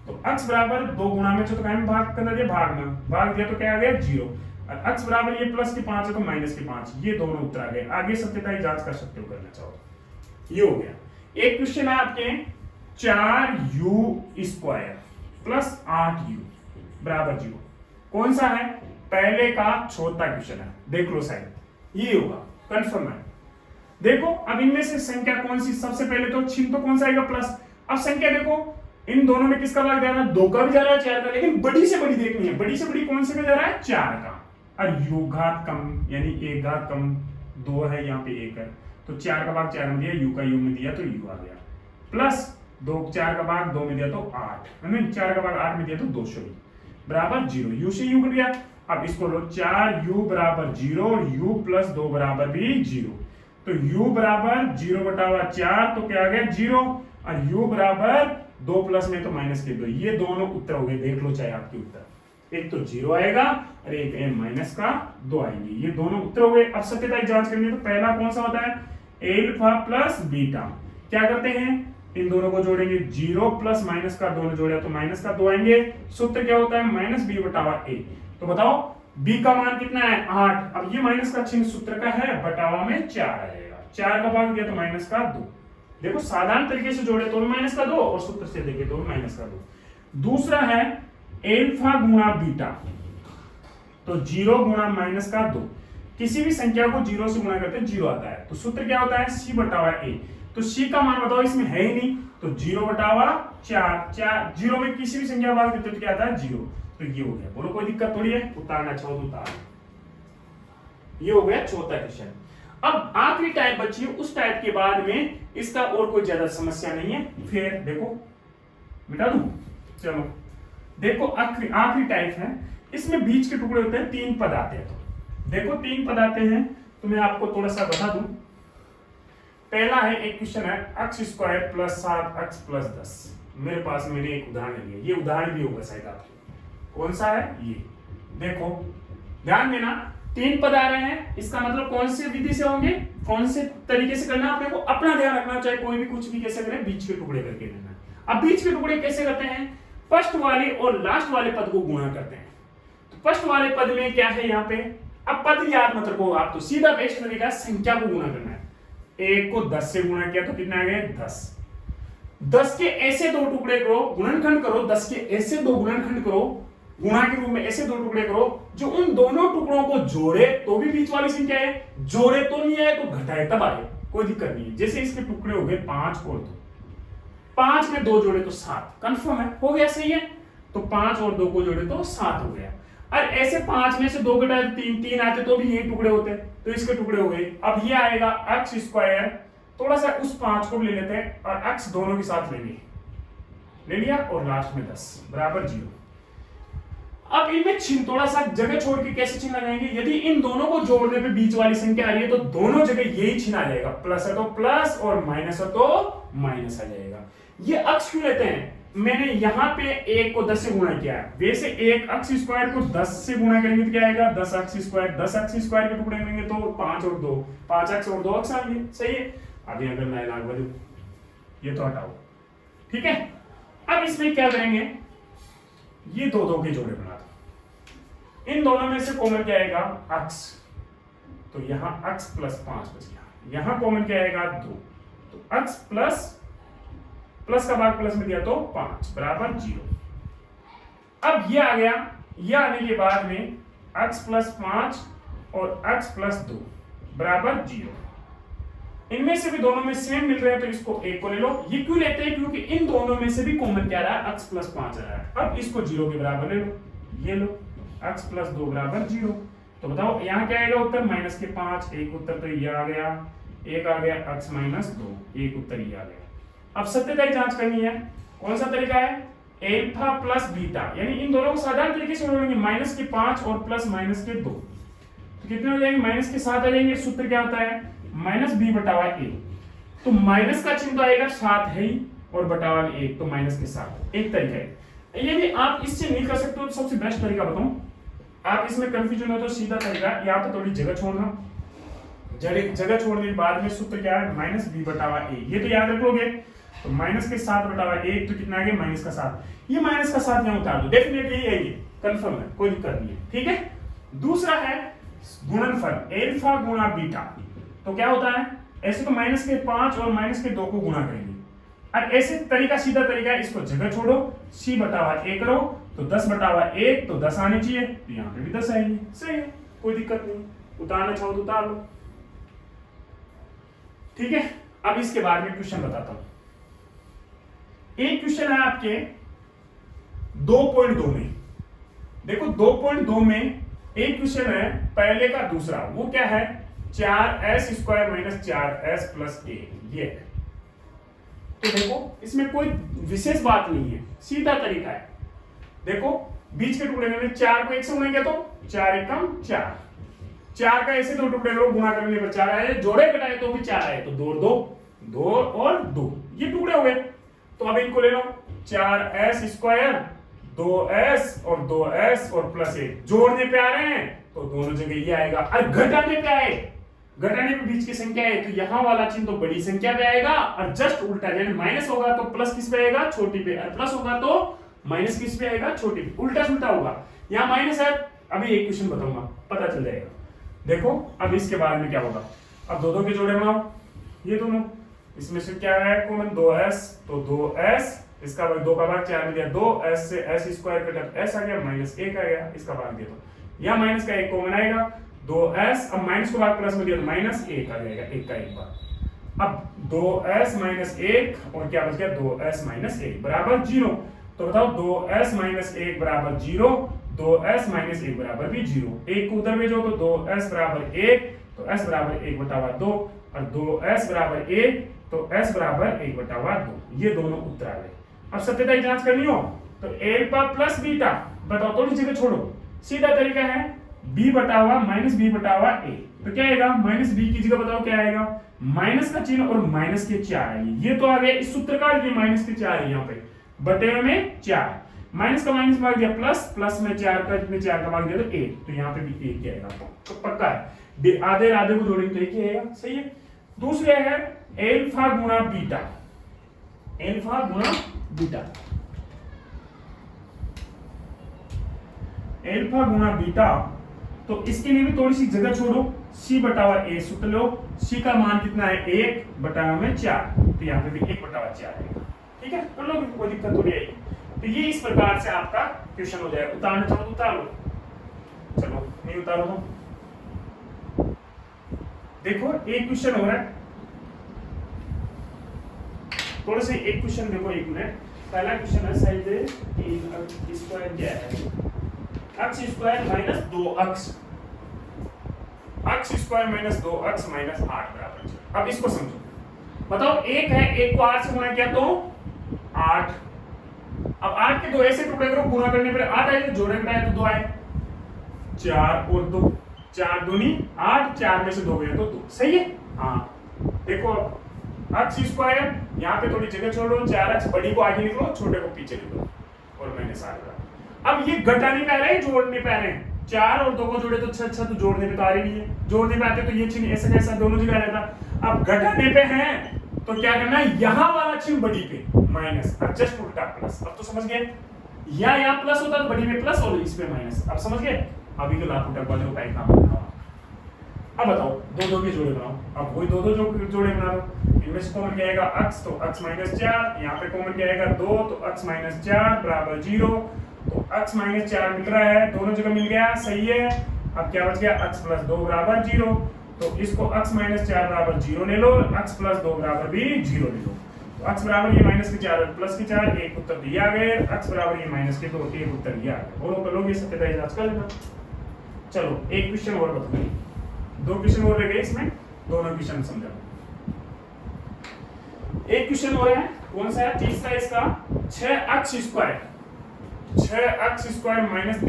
तो x बराबर 2 गुणा में जो तो में भाग करना दिया, भाग में भाग दिया तो क्या आ गया 0। और x बराबर ये प्लस के 5 है तो माइनस के 5, ये दोनों उत्तर आ गए। आगे सत्यता की जांच कर सकते हो, करना चाहो। ये हो गया। एक क्वेश्चन है आपके 4u स्क्वायर प्लस 8u बराबर 0। कौन सा है, पहले का छोटा क्वेश्चन है, देख लो साइड, ये होगा कंफर्म है। देखो अब इनमें से संख्या कौन सी, सबसे पहले तो चिन्ह तो कौन सा आएगा, प्लस। अब संख्या देखो इन दोनों में किसका भाग जा रहा है, 2 का भी जा रहा है, 4 का, लेकिन बड़ी से बड़ी देखनी है। बड़ी से बड़ी कौन से में जा रहा है, 4 का। और u घात कम यानी 1 घात कम 2 है, यहाँ पे 1 है तो 4 का भाग 4 में दिया, u का u में दिया तो u आ गया, प्लस 2 4 का भाग 2 में दिया तो 8, नहीं 4 का भाग 8 में दिया तो 200 बराबर 0, u से u कट गया। अब इसको लो 4u बराबर 0 और u प्लस 2 बराबर भी 0। तो u बराबर 0/4 तो क्या आ गया 0, और u बराबर 2 प्लस में तो माइनस के 2। ये दोनों उत्तर हो गए, देख लो चाहे आपके उत्तर, एक तो 0 आएगा और एक माइनस का 2 आएंगे, ये दोनों उत्तर हो गए। अब सत्यता की जांच करनी है, तो पहला कौन सा होता है, एल्फा प्लस बीटा। क्या करते हैं, इन दोनों को जोड़ेंगे, 0 प्लस माइनस का दोनों जोड़े तो माइनस का 2 आएंगे। सूत्र क्या होता है, माइनस b/a। तो बताओ b का मान कितना है 8। अब ये माइनस का चिन्ह सूत्र का है, बटावा में 4 आएगा, 4 का भाग दिया तो माइनस का 2। देखो साधारण तरीके से जोड़े तो भी माइनस का 2 और सूत्र से देखे तो भी माइनस का 2। दूसरा है एल्फा गुणा बीटा, तो 0 गुणा माइनस का 2। किसी भी संख्या को 0 से गुणा करते हैं 0 आता है, तो सूत्र क्या होता है c/a। तो c का मान बताओ, इसमें है ही नहीं, तो 0/4, 0 में किसी भी संख्या भाग देते तो क्या आता है 0। तो ये हो गया, बोलो कोई दिक्कत थोड़ी है, उतारना चाहो तो उतार। ये हो गया चौथा क्वेश्चन। अब आखिरी टाइप बची है, उस टाइप के बाद में इसका और कोई ज्यादा समस्या नहीं है। फिर देखो मिटा दूं, चलो देखो आखिरी टाइप है, इसमें बीच के टुकड़े होते हैं, 3 पद आते हैं। तो देखो 3 पद आते हैं, तो मैं आपको थोड़ा सा बता दूं। पहला है, एक क्वेश्चन है x² + 7x + 10। मेरे पास मैंने एक उदाहरण लिया, ये उदाहरण भी होगा शायद आपको। कौन सा है ये, देखो ध्यान देना, 3 पद आ रहे हैं, इसका मतलब कौन से विधि से होंगे, कौन से तरीके से करना, आपने को अपना ध्यान रखना, चाहे कोई भी कुछ भी कैसे करें, बीच के टुकड़े करके करना। अब बीच के टुकड़े कैसे करते हैं, फर्स्ट वाले और लास्ट वाले पद को गुणा करते हैं। तो फर्स्ट वाले पद में क्या है यहाँ पे, अब पद याद मत रखो आप, तो सीधा बेस्ट तरीका संख्या को गुणा करना है। 1 को 10 से गुणा किया तो कितना आ गया 10। 10 के ऐसे 2 टुकड़े करो, गुणनखंड करो, 10 के ऐसे 2 गुणनखंड करो, गुणा के रूप में ऐसे 2 टुकड़े करो जो उन दोनों टुकड़ों को जोड़े तो भी बीच वाली संख्या है, जोड़े तो नहीं आए तो घटाए तब आए, कोई दिक्कत नहीं है। जैसे इसके टुकड़े हो गए 5 और 2, 5 में 2 जोड़े तो 7, कंफर्म है, हो गया, सही है। तो 5 और 2 को जोड़े तो 7 हो गया। और ऐसे 5 में से 2 घटाए तो 3 आते तो भी यही टुकड़े होते, तो इसके टुकड़े हो गए। अब ये आएगा x², थोड़ा सा उस 5 को भी ले लेते हैं और x दोनों के साथ लेंगे, ले लिया, और लास्ट में 10 बराबर 0। अब इनमें चिन्ह थोड़ा सा जगह छोड़ के कैसे चिन्ह लगाएंगे, यदि इन दोनों को जोड़ने पे बीच वाली संख्या आ रही है तो दोनों जगह यही चिन्ह आ जाएगा, प्लस है तो प्लस और माइनस है तो माइनस आ जाएगा। ये अक्ष क्यों लेते हैं, मैंने यहाँ पे 1 को 10 से गुणा किया है, वैसे एक x² को 10 से गुणा करेंगे तो क्या आएगा 10x², 10x² के टुकड़े करेंगे तो 5 और 2, 5x और 2x आएंगे, सही है। अभी अगर मैं लाग बदलूं, ये तो हटाओ, ठीक है। अब इसमें क्या करेंगे, ये 2 के जोड़े बना दो, इन दोनों में से कॉमन क्या आएगा x, तो यहां x + 5 बच गया, यहां कॉमन क्या आएगा 2, तो x प्लस का भाग प्लस में दिया तो 5 बराबर 0। अब ये आ गया, ये आने के बाद में x + 5 और x + 2 बराबर 0। इनमें से भी दोनों में सेम मिल रहे हैं तो इसको 1 को ले लो। ये क्यों लेते हैं, क्योंकि इन दोनों में से भी कॉमन क्या रहा है x + 5 आ रहा है। अब इसको 0 के बराबर ले लो, ये लो, x + 2 बराबर 0। तो बताओ यहाँ क्या आएगा उत्तर, -5, एक उत्तर तो ये आ गया, एक आ गया x - 2, एक उत्तर ये आ गया। अब सत्यता की जांच करनी है, कौन सा तरीका है, एल्फा प्लस बीटा, यानी इन दोनों को साधारण तरीके से जोड़ेंगे, -5 और +-2, तो कितने हो जाएंगे, माइनस के 7 आ जाएंगे। सूत्र क्या होता है, -b/a। तो माइनस का चिन्ह तो आएगा, 7 है ही, और बटावा में 1, तो माइनस के 7, एक तरीका है। यदि आप इससे नहीं कर सकते हो तो सबसे बेस्ट तरीका बताऊं, आप इसमें कंफ्यूजन हो तो सीधा तरीका, यहाँ पे थोड़ी जगह छोड़ना, जगह छोड़ने के बाद में सूत्र क्या है, -b/a, ये तो याद रख लोगे। तो माइनस के 7/1 तो कितना आ गया, -7। ये -7 यहाँ उतार दो, डेफिनेटली यही है, कंफर्म है, कोई दिक्कत नहीं है, ठीक है। दूसरा है गुणनफल, एल्फा गुणा बीटा, तो क्या होता है, ऐसे तो -5 और -2 को गुणा करेंगे, और ऐसे तरीका, सीधा तरीका है, इसको जगह छोड़ो, c/a करो, तो 10/1 तो 10 आने चाहिए, तो यहाँ पे भी 10 आएंगे, सही है, कोई दिक्कत नहीं, उतारना चाहो तो उतार लो, ठीक है। अब इसके बाद में क्वेश्चन बताता हूं। एक क्वेश्चन है आपके 2.2 में, देखो 2.2 में एक क्वेश्चन है, पहले का दूसरा, वो क्या है, 4s² - 4s + 1, ये है। तो देखो इसमें कोई विशेष बात नहीं है, सीधा तरीका है। देखो बीच के टुकड़े में 4 को 1 से गुणा किया तो 4 × 4, 4 का ऐसे दो टुकड़े करो, गुणा करने पर 4 आए, जोड़े घटाए तो भी 4 आए, तो 2 और 2 2 और 2 ये टुकड़े हो गए। तो अब इनको ले लो, 4s स्क्वायर 2s और 2s और प्लस 1 जोड़ने पे आ रहे हैं तो दोनों जगह ये आएगा। और घटाने पे आए, घटाने पे बीच की संख्या है तो यहां वाला चिन्ह तो बड़ी संख्या पे आएगा, और जस्ट उल्टा यानी माइनस होगा तो प्लस किस पे आएगा, छोटी पे, और प्लस होगा तो माइनस किस पे आएगा, छोटी पे, उल्टा उल्टा होगा। यहां माइनस है, अभी एक क्वेश्चन बताऊंगा पता चल जाएगा। देखो अब इसके बाद में क्या होगा, अब दो के जोड़े बनाओ, ये दोनों, इसमें से क्या है कॉमन, 2s, तो 2s, इसका भाग 2 का भाग 4 में दिया, 2s से s स्क्वायर कटा s आ गया, माइनस 1 आ गया, इसका भाग दिया तो यहां माइनस का 1 कॉमन आएगा, 2s, अब माइनस को भाग प्लस में दिया तो माइनस 1 आ जाएगा, 1 का 1 बार। अब 2s माइनस 1 और क्या बच गया, 2s माइनस 1 बराबर 0। तो बताओ 2s माइनस 1 बराबर 0, 2s माइनस 1 बराबर भी 0, 1 को उधर भेजो तो 2s बराबर 1, तो s बराबर 1 बटा 2, और 2s बराबर 1 तो s बराबर 1 बटा 2, ये दोनों उत्तर आ गए। अब सत्यता की जांच करनी हो तो एल्फा प्लस बीटा, बताओ थोड़ी जगह छोड़ो, सीधा तरीका है b बटा हुआ माइनस b बटा हुआ a, तो क्या आएगा, माइनस b की जगह बताओ क्या आएगा, माइनस का चिन्ह और माइनस के 4 आएंगे, ये तो आ गया इस सूत्र का, ये माइनस के 4 है यहाँ पे, बटे में 4, माइनस का माइनस भाग दिया प्लस, प्लस में 4 का, इसमें 4 का भाग दिया तो 1, तो यहाँ पे भी 1 आएगा, तो पक्का है, आधे आधे को जोड़ेंगे तो 1 ही आएगा, सही है। दूसरे है एल्फा गुणा बीटा, एल्फा गुणा बीटा, एल्फा गुणा बीटा, तो इसके लिए भी थोड़ी सी जगह छोड़ो, c बटा हुआ a सूत्र लो, c का मान कितना है 1 बटा में 4, तो यहाँ पे भी 1 बटा 4 आएगा, ठीक है, कर लो, कोई दिक्कत थोड़ी आएगी। तो ये इस प्रकार से आपका क्वेश्चन हो जाएगा, उतारना चाहो तो उतार लो, चलो नहीं उतारो तो देखो एक क्वेश्चन हो रहा है, थोड़ा से एक क्वेश्चन देखो, 1 मिनट, पहला क्वेश्चन है साइड स्क्वायर क्या है, x square minus 2 x, x square minus 2 x minus 8 बराबर 0। अब इसको समझो, बताओ एक है, एक को 8 से गुणा किया तो 8, अब 8 के 2 ऐसे टुकड़े करो, गुणा करने पर 8 आए, जोड़ने पर आए तो 2 आए, 4 और 2, 4 दूनी 8, 4 में से 2 गए तो 2, सही है। हाँ देखो अब x स्क्वायर, यहाँ पे थोड़ी जगह छोड़ो, 4x बड़ी को आगे निकलो, छोटे को पीछे निकलो, और मैंने 7 अब ये घटाने पे आ रहे हैं, जोड़ने पे आ रहे हैं, 4 और 2 को जोड़े तो 6, तो जोड़ने पे तो आ रही नहीं है, जोड़ने पे आते तो ये चिन्ह ऐसा कैसा दोनों जगह रहता, अब घटाने पे हैं तो क्या करना है, यहां वाला चिन्ह बड़ी पे माइनस, अब जस्ट उल्टा प्लस, अब तो समझ गए, यहाँ प्लस होता तो बड़ी में प्लस और इस पे माइनस, अब समझ गए, अभी तो लाख टक वाले का एक काम बनाओ। अब बताओ दो के जोड़े बनाओ, अब वही दो जोड़े बना लो, इनमें से कॉमन क्या आएगा x, तो x माइनस 4, यहाँ पे कॉमन क्या आएगा 2, तो x माइनस 4 बराबर 0, तो x माइनस 4 मिल रहा है, दोनों जगह मिल गया, सही है। अब क्या बच गया, x प्लस 2 बराबर 0, तो इसको x माइनस 4 बराबर 0 ले लो, x प्लस 2 बराबर भी 0 ले लो, तो x बराबर ये माइनस के 4 प्लस के 4, एक उत्तर दिया गया, x बराबर ये माइनस के 2, एक उत्तर दिया गया, और लोग ये सत्यता की जांच कर लेना। चलो एक क्वेश्चन और बताइए, 2 क्वेश्चन और रह गए इसमें, दोनों क्वेश्चन समझा। एक क्वेश्चन और है, कौन सा है, तीसरा इसका, 6x square, 6x square minus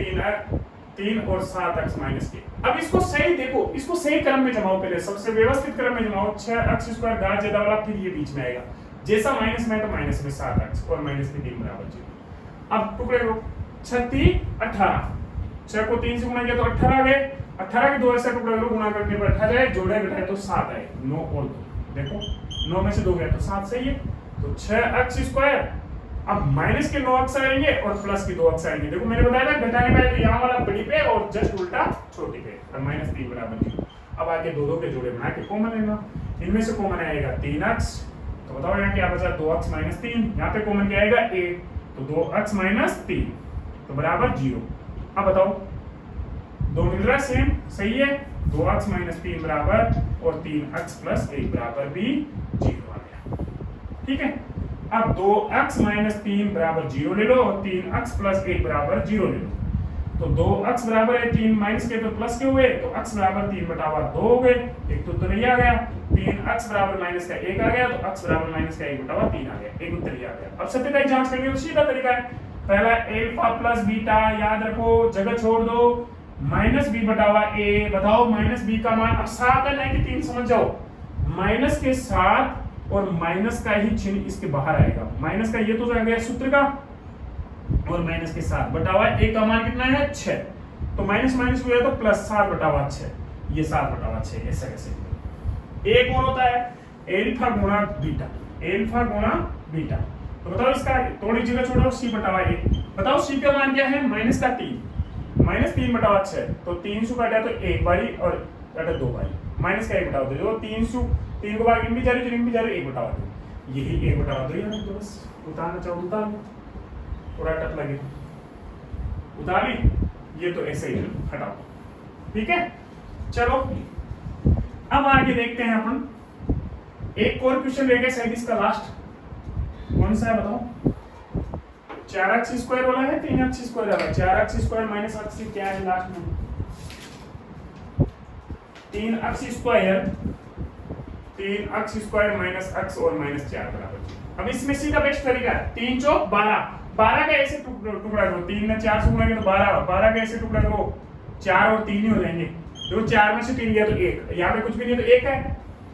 3 और 7x माइनस के। अब इसको सही देखो, इसको सही क्रम में जमाओ, पहले सबसे व्यवस्थित क्रम में जमाओ, 6x स्क्वायर घात ज्यादा वाला, फिर ये बीच में आएगा, जैसा माइनस में तो माइनस में 7x और माइनस में 3 बराबर 0। अब टुकड़े को 36 18, 6 को 3 से गुणा किया तो 18 आ गए, 18 के 2 ऐसे टुकड़े करो, गुणा करने पर 18 जाए, जोड़े घटाए तो 7 आए, 9 और 2, देखो 9 में से 2 गया तो 7, सही है। तो 6x स्क्वायर, अब माइनस के 9x आएंगे और प्लस के 2x आएंगे, देखो मैंने बताया था घटाने में तो यहाँ वाला बड़ी पे और जस्ट उल्टा छोटी पे, और माइनस 3 बराबर 0। अब आगे दो के जोड़े बना के कॉमन लेना, इनमें से कॉमन आएगा 3x, तो बताओ यहाँ क्या बचा, 2x माइनस 3, यहाँ पे कॉमन क्या आएगा 8, तो 2x माइनस 3 तो बराबर 0। अब बताओ 2 मिल रहा है सेम, सही है, 2x माइनस 3 बराबर और 3x प्लस 1 बराबर भी 0 आ गया, ठीक है। अब 2x माइनस 3 बराबर 0 ले लो और 3x प्लस 1 बराबर 0 ले लो, तो 2x बराबर है 3 माइनस के तो प्लस के हुए, तो x बराबर 3 बटा 2 हो गए, एक तो नहीं आ गया, 3x बराबर माइनस का 1 आ गया, तो x बराबर माइनस का 1 बटा 3 आ गया, एक उत्तर ही आ गया। अब सत्यता की जांच करनी है तो सीधा तरीका है, पहला एल्फा प्लस बीटा, याद रखो जगह छोड़ दो, माइनस बी बटा हुआ ए। बताओ माइनस बी का मान, अब 7 है ना कि 3, समझ जाओ, माइनस के 7 और माइनस का ही चिन्ह इसके बाहर आएगा, माइनस का ये तो आ गया सूत्र का, और माइनस के 7 बटा हुआ ए का मान कितना है 6, तो माइनस माइनस हुआ तो प्लस 7 बटा हुआ 6, ये 7 बटा हुआ 6, ऐसा कैसे। एक और होता है एल्फा गुणा बीटा, एल्फा गुणा बीटा, तो बताओ इसका थोड़ी जगह छोड़ो, सी बटा हुआ ए। बताओ सी का मान क्या है, माइनस का 3, माइनस 3 बटा हुआ 6, तो 300 काटा तो एक बारी और काटा 2 बारी, माइनस का 1 बटा हुआ 2, 300 3 को बार गिन भी जा रही, 1 बटा हुआ 2, यही 1 बटा हुआ 2 यार, तो बस उतारना चाहो उतार लो, थोड़ा टफ लगे उतार ली, ये तो ऐसे ही हटाओ, ठीक है। चलो अब आगे देखते हैं अपन, एक और क्वेश्चन रहेगा शायद इसका लास्ट, कौन सा है बताओ, 4x स्क्वायर वाला है, 3x स्क्वायर वाला है, 4x स्क्वायर माइनस x क्या है लास्ट में, 3x स्क्वायर माइनस x और माइनस 4 बराबर। अब इसमें सीधा बेस्ट तरीका है, 3 चौक 12, 12 का ऐसे टुकड़ा करो, 3 में 4 से गुणा किया तो 12, 12 का ऐसे टुकड़ा करो, 4 और 3 ही हो जाएंगे, तो 4 में से 3 गया तो 1, यहाँ पे कुछ भी नहीं तो 1 है,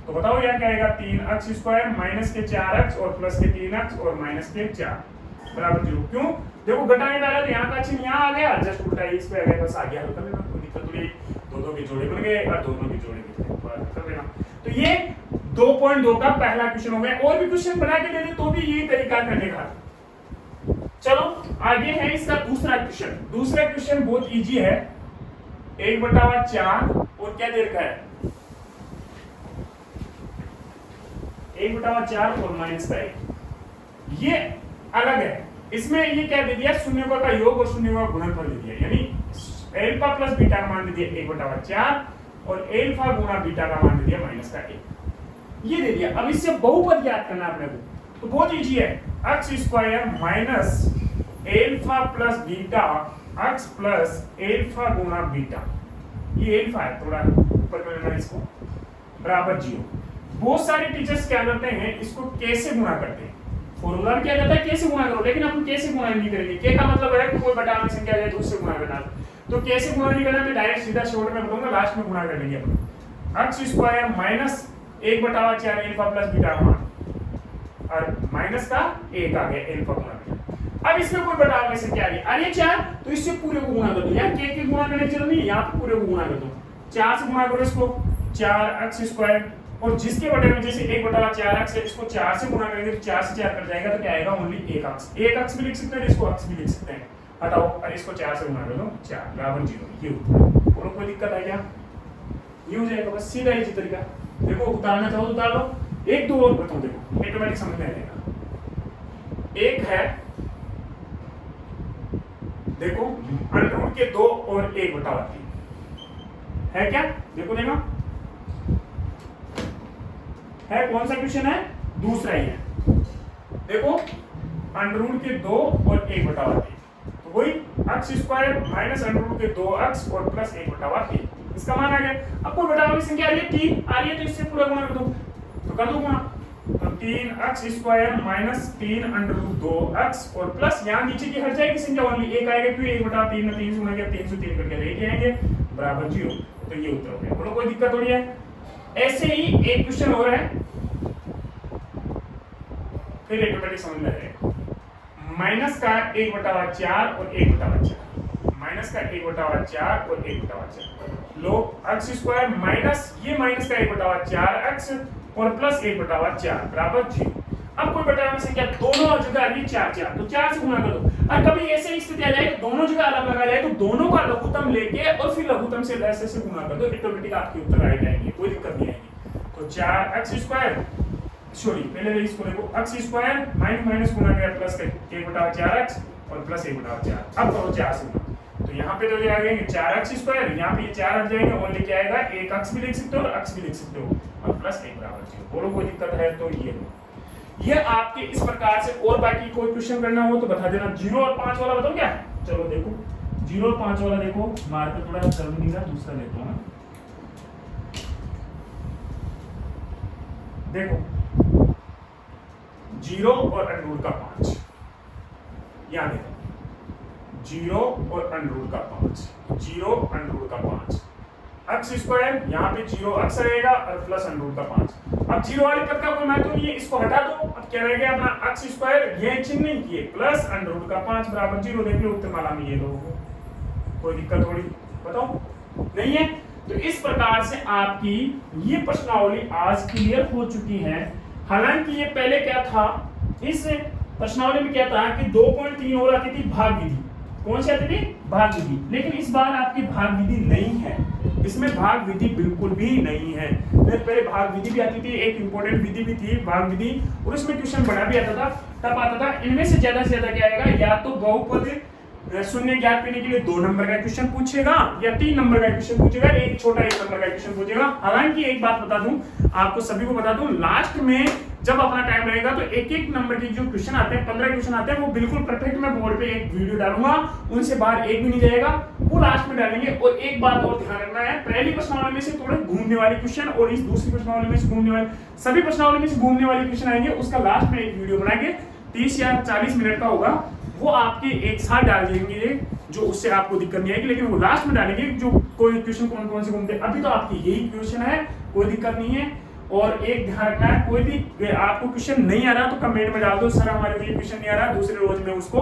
तो बताओ यहाँ क्या आएगा, 3x स्क्वायर माइनस के 4x और प्लस के 3x और माइनस के 4 बराबर 0। क्यों, देखो घटाने डाला तो यहाँ का चिन्ह यहाँ आ गया, जस्ट उल्टा इस पे आ गया, बस आ गया, हल कर लेना, कोई दिक्कत नहीं, दो के जोड़े बन गए और दोनों के जोड़े कर लेना। तो ये 2.2 का पहला क्वेश्चन हो गया, और भी क्वेश्चन बना के दे दे तो भी ये तरीका करने का। चलो आगे है इसका दूसरा क्वेश्चन, दूसरा क्वेश्चन बहुत इजी है, 1/4 और क्या दे रखा है, 1/4 और माइनस का 1, ये अलग है, इसमें ये क्या दे दिया, शून्यों का योग और शून्यों का गुणनफल दे दिया, यानी एल्फा प्लस बीटा का मान दे दिया 1/4 और एल्फा गुणा बीटा का मान दे दिया माइनस का 1, ये दे दिया। अब इससे बहुपद याद करना अपने को, तो बहुत इजी है, x square minus alpha plus beta x plus alpha गुणा बीटा, ये एल्फा है, थोड़ा ऊपर कर लेना इसको, बराबर 0। बहुत सारे टीचर्स क्या करते हैं, इसको कैसे गुणा करते हैं, फॉर्मूला क्या कहता है कैसे गुणा करो, लेकिन अपन कैसे गुणा नहीं करेंगे, के का मतलब है कि कोई बटा में संख्या जाए तो उससे गुणा करना, तो कैसे गुणा नहीं करना, मैं डायरेक्ट सीधा शॉर्ट में बताऊंगा, लास्ट में गुणा कर लेंगे अपन। x square minus 1/4 alpha plus beta का मान, और माइनस का 1 आ गया एल्फा गुणा बीटा। अब इसमें कोई बटा में संख्या आ रही है, अरे 4, तो इससे पूरे को गुणा कर दो, यहाँ के गुणा करने की जरूरत नहीं है, यहाँ पे पूरे को गुणा कर दो, 4 से गुणा करो इसको, 4x स्क्वायर, और जिसके बटे में जैसे 1/4x है, इसको 4 से गुणा करेंगे तो 4 से 4 कट जाएगा, तो क्या आएगा, ओनली 1x भी लिख सकते हैं, इसको x भी लिख सकते हैं, हटाओ और इसको 4 से गुणा कर दो, 4 बराबर 0, ये बोलो कोई दिक्कत है क्या, ये हो जाएगा, बस सीधा इसी तरीका। देखो उतारना चाहो तो उतार लो, एक दो और बताओ, देखो ऑटोमेटिक समझ में आएगा। एक है, देखो अंडर के 2 और 1/3 है क्या, देखो देखो है, कौन सा क्वेश्चन है, दूसरा ही है, देखो अंडर के 2 और 1/3, तो वही x स्क्वायर माइनस अंडर के 2x और प्लस 1/3, इसका मान आ गया। अब कोई बटा की संख्या आ रही है 3 आ रही है, तो इससे पूरा गुणा कर दो, तो कर दो गुणा, तो 3x square minus 3 under 2x और प्लस यहाँ नीचे की हट जाएगी संख्या, ओनली 1 आएगा, क्यों 1/3 में 3 से गुणा किया, 303 करके लेके आएंगे, बराबर 0, तो ये उत्तर हो गया, बोलो कोई दिक्कत थोड़ी है। ऐसे ही एक क्वेश्चन हो रहा है, फिर ऑटोमेटिक समझ में आएगा, माइनस का 1/4 और 1/4, माइनस का 1/4 और 1/4, लो x स्क्वायर माइनस ये माइनस का 1/4x और प्लस 1/4 बराबर 0। अब कोई बटा में संख्या दोनों जगह आ रही है 4 तो 4 से गुणा कर दो, और कभी ऐसे स्थिति आ जाए कि दोनों जगह अलग लगा जाए तो दोनों का लघुत्तम लेके और फिर लघुत्तम से ऐसे से गुणा कर दो, ऑटोमेटिक आपके उत्तर आ जाएंगे, कोई दिक्कत नहीं आएगी। तो 4x स्क्वायर, सॉरी पहले इसको देखो, x स्क्वायर माइनस माइनस गुणा किया प्लस 1/4x और प्लस 1/4, अब करो 4 से गुणा, तो यहाँ पे तो आ जाएंगे 4x स्क्वायर, यहाँ पे ये 4 हट जाएंगे, ओनली क्या आएगा, 1x भी लिख सकते हो और x भी लिख सकते हो, और प्लस 1 बराबर 0, बोलो कोई दिक्कत है तो ये लो। ये आपके इस प्रकार से, और बाकी कोई क्वेश्चन करना हो तो बता देना। 0 और 5 वाला बताओ क्या, चलो देखो 0 और 5 वाला देखो, मार के थोड़ा जरूर नहीं रहा, दूसरा देखो ना, देखो 0 और अंडर का 5, यहाँ देखो 0 और अंडर का 5, 0 अंडर का 5, अक्स स्क्वायर यहाँ पे 0 अक्स रहेगा और प्लस अंडर का 5। अब 0 वाले पद का कोई महत्व नहीं है, इसको हटा दो। अब क्या रह गया अपना अक्स स्क्वायर, ये चिन्ह नहीं किए, प्लस अंडर का 5 बराबर 0। देख लो उत्तरमाला में ये लोग, कोई दिक्कत थोड़ी, बताओ नहीं है। तो इस प्रकार से आपकी ये प्रश्नावली आज क्लियर हो चुकी है। हालांकि ये पहले क्या था, इस प्रश्नावली में क्या था कि 2.3 और आती थी भाग विधि। कौन सी आती थी? भाग विधि। लेकिन इस बार आपकी भाग विधि नहीं है, इसमें भाग विधि बिल्कुल भी नहीं है। पहले भाग विधि भी आती थी, एक इंपॉर्टेंट विधि भी थी भाग विधि, और इसमें क्वेश्चन बड़ा भी आता था, तब आता था। इनमें से ज्यादा क्या आएगा, या तो बहुपद शून्य ज्ञात करने के लिए 2 नंबर का क्वेश्चन पूछेगा, या 3 नंबर का क्वेश्चन पूछेगा, एक छोटा 1 नंबर का क्वेश्चन पूछेगा। हालांकि एक बात बता दूं, आपको सभी को बता दूं, लास्ट में जब अपना टाइम रहेगा तो एक एक नंबर के जो क्वेश्चन आते हैं, 15 क्वेश्चन आते हैं, वो बिल्कुल परफेक्ट मैं बोर्ड पे एक वीडियो डालूंगा, उनसे बाहर एक भी नहीं जाएगा, वो लास्ट में डालेंगे। और एक बात और ध्यान रखना है, पहली प्रश्नावली में से थोड़े घूमने वाले क्वेश्चन और इस दूसरी प्रश्नावली में से घूमने वाले, सभी प्रश्नावली में से घूमने वाले क्वेश्चन आएंगे, उसका लास्ट में एक वीडियो बनाएंगे, 30 या 40 मिनट का होगा, वो आपके एक साथ डाल देंगे, जो उससे आपको दिक्कत नहीं आएगी। लेकिन वो लास्ट में डालेंगे जो कोई क्वेश्चन कौन कौन से घूमते। अभी तो आपकी यही क्वेश्चन है, कोई दिक्कत नहीं है। और एक ध्यान रखना है, कोई भी आपको क्वेश्चन नहीं आ रहा तो कमेंट में डाल दो, सर हमारे को ये क्वेश्चन नहीं आ रहा, दूसरे रोज में उसको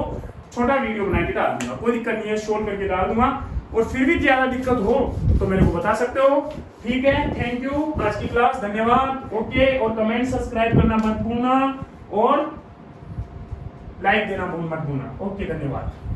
छोटा वीडियो बना के डाल दूंगा, कोई दिक्कत नहीं है, सोल्व करके डाल दूंगा। और फिर भी ज्यादा दिक्कत हो तो मेरे को बता सकते हो। ठीक है, थैंक यू, आज की क्लास, धन्यवाद। ओके, और कमेंट सब्सक्राइब करना मत भूलना और लाइक देना मत भूलना। ओके, धन्यवाद।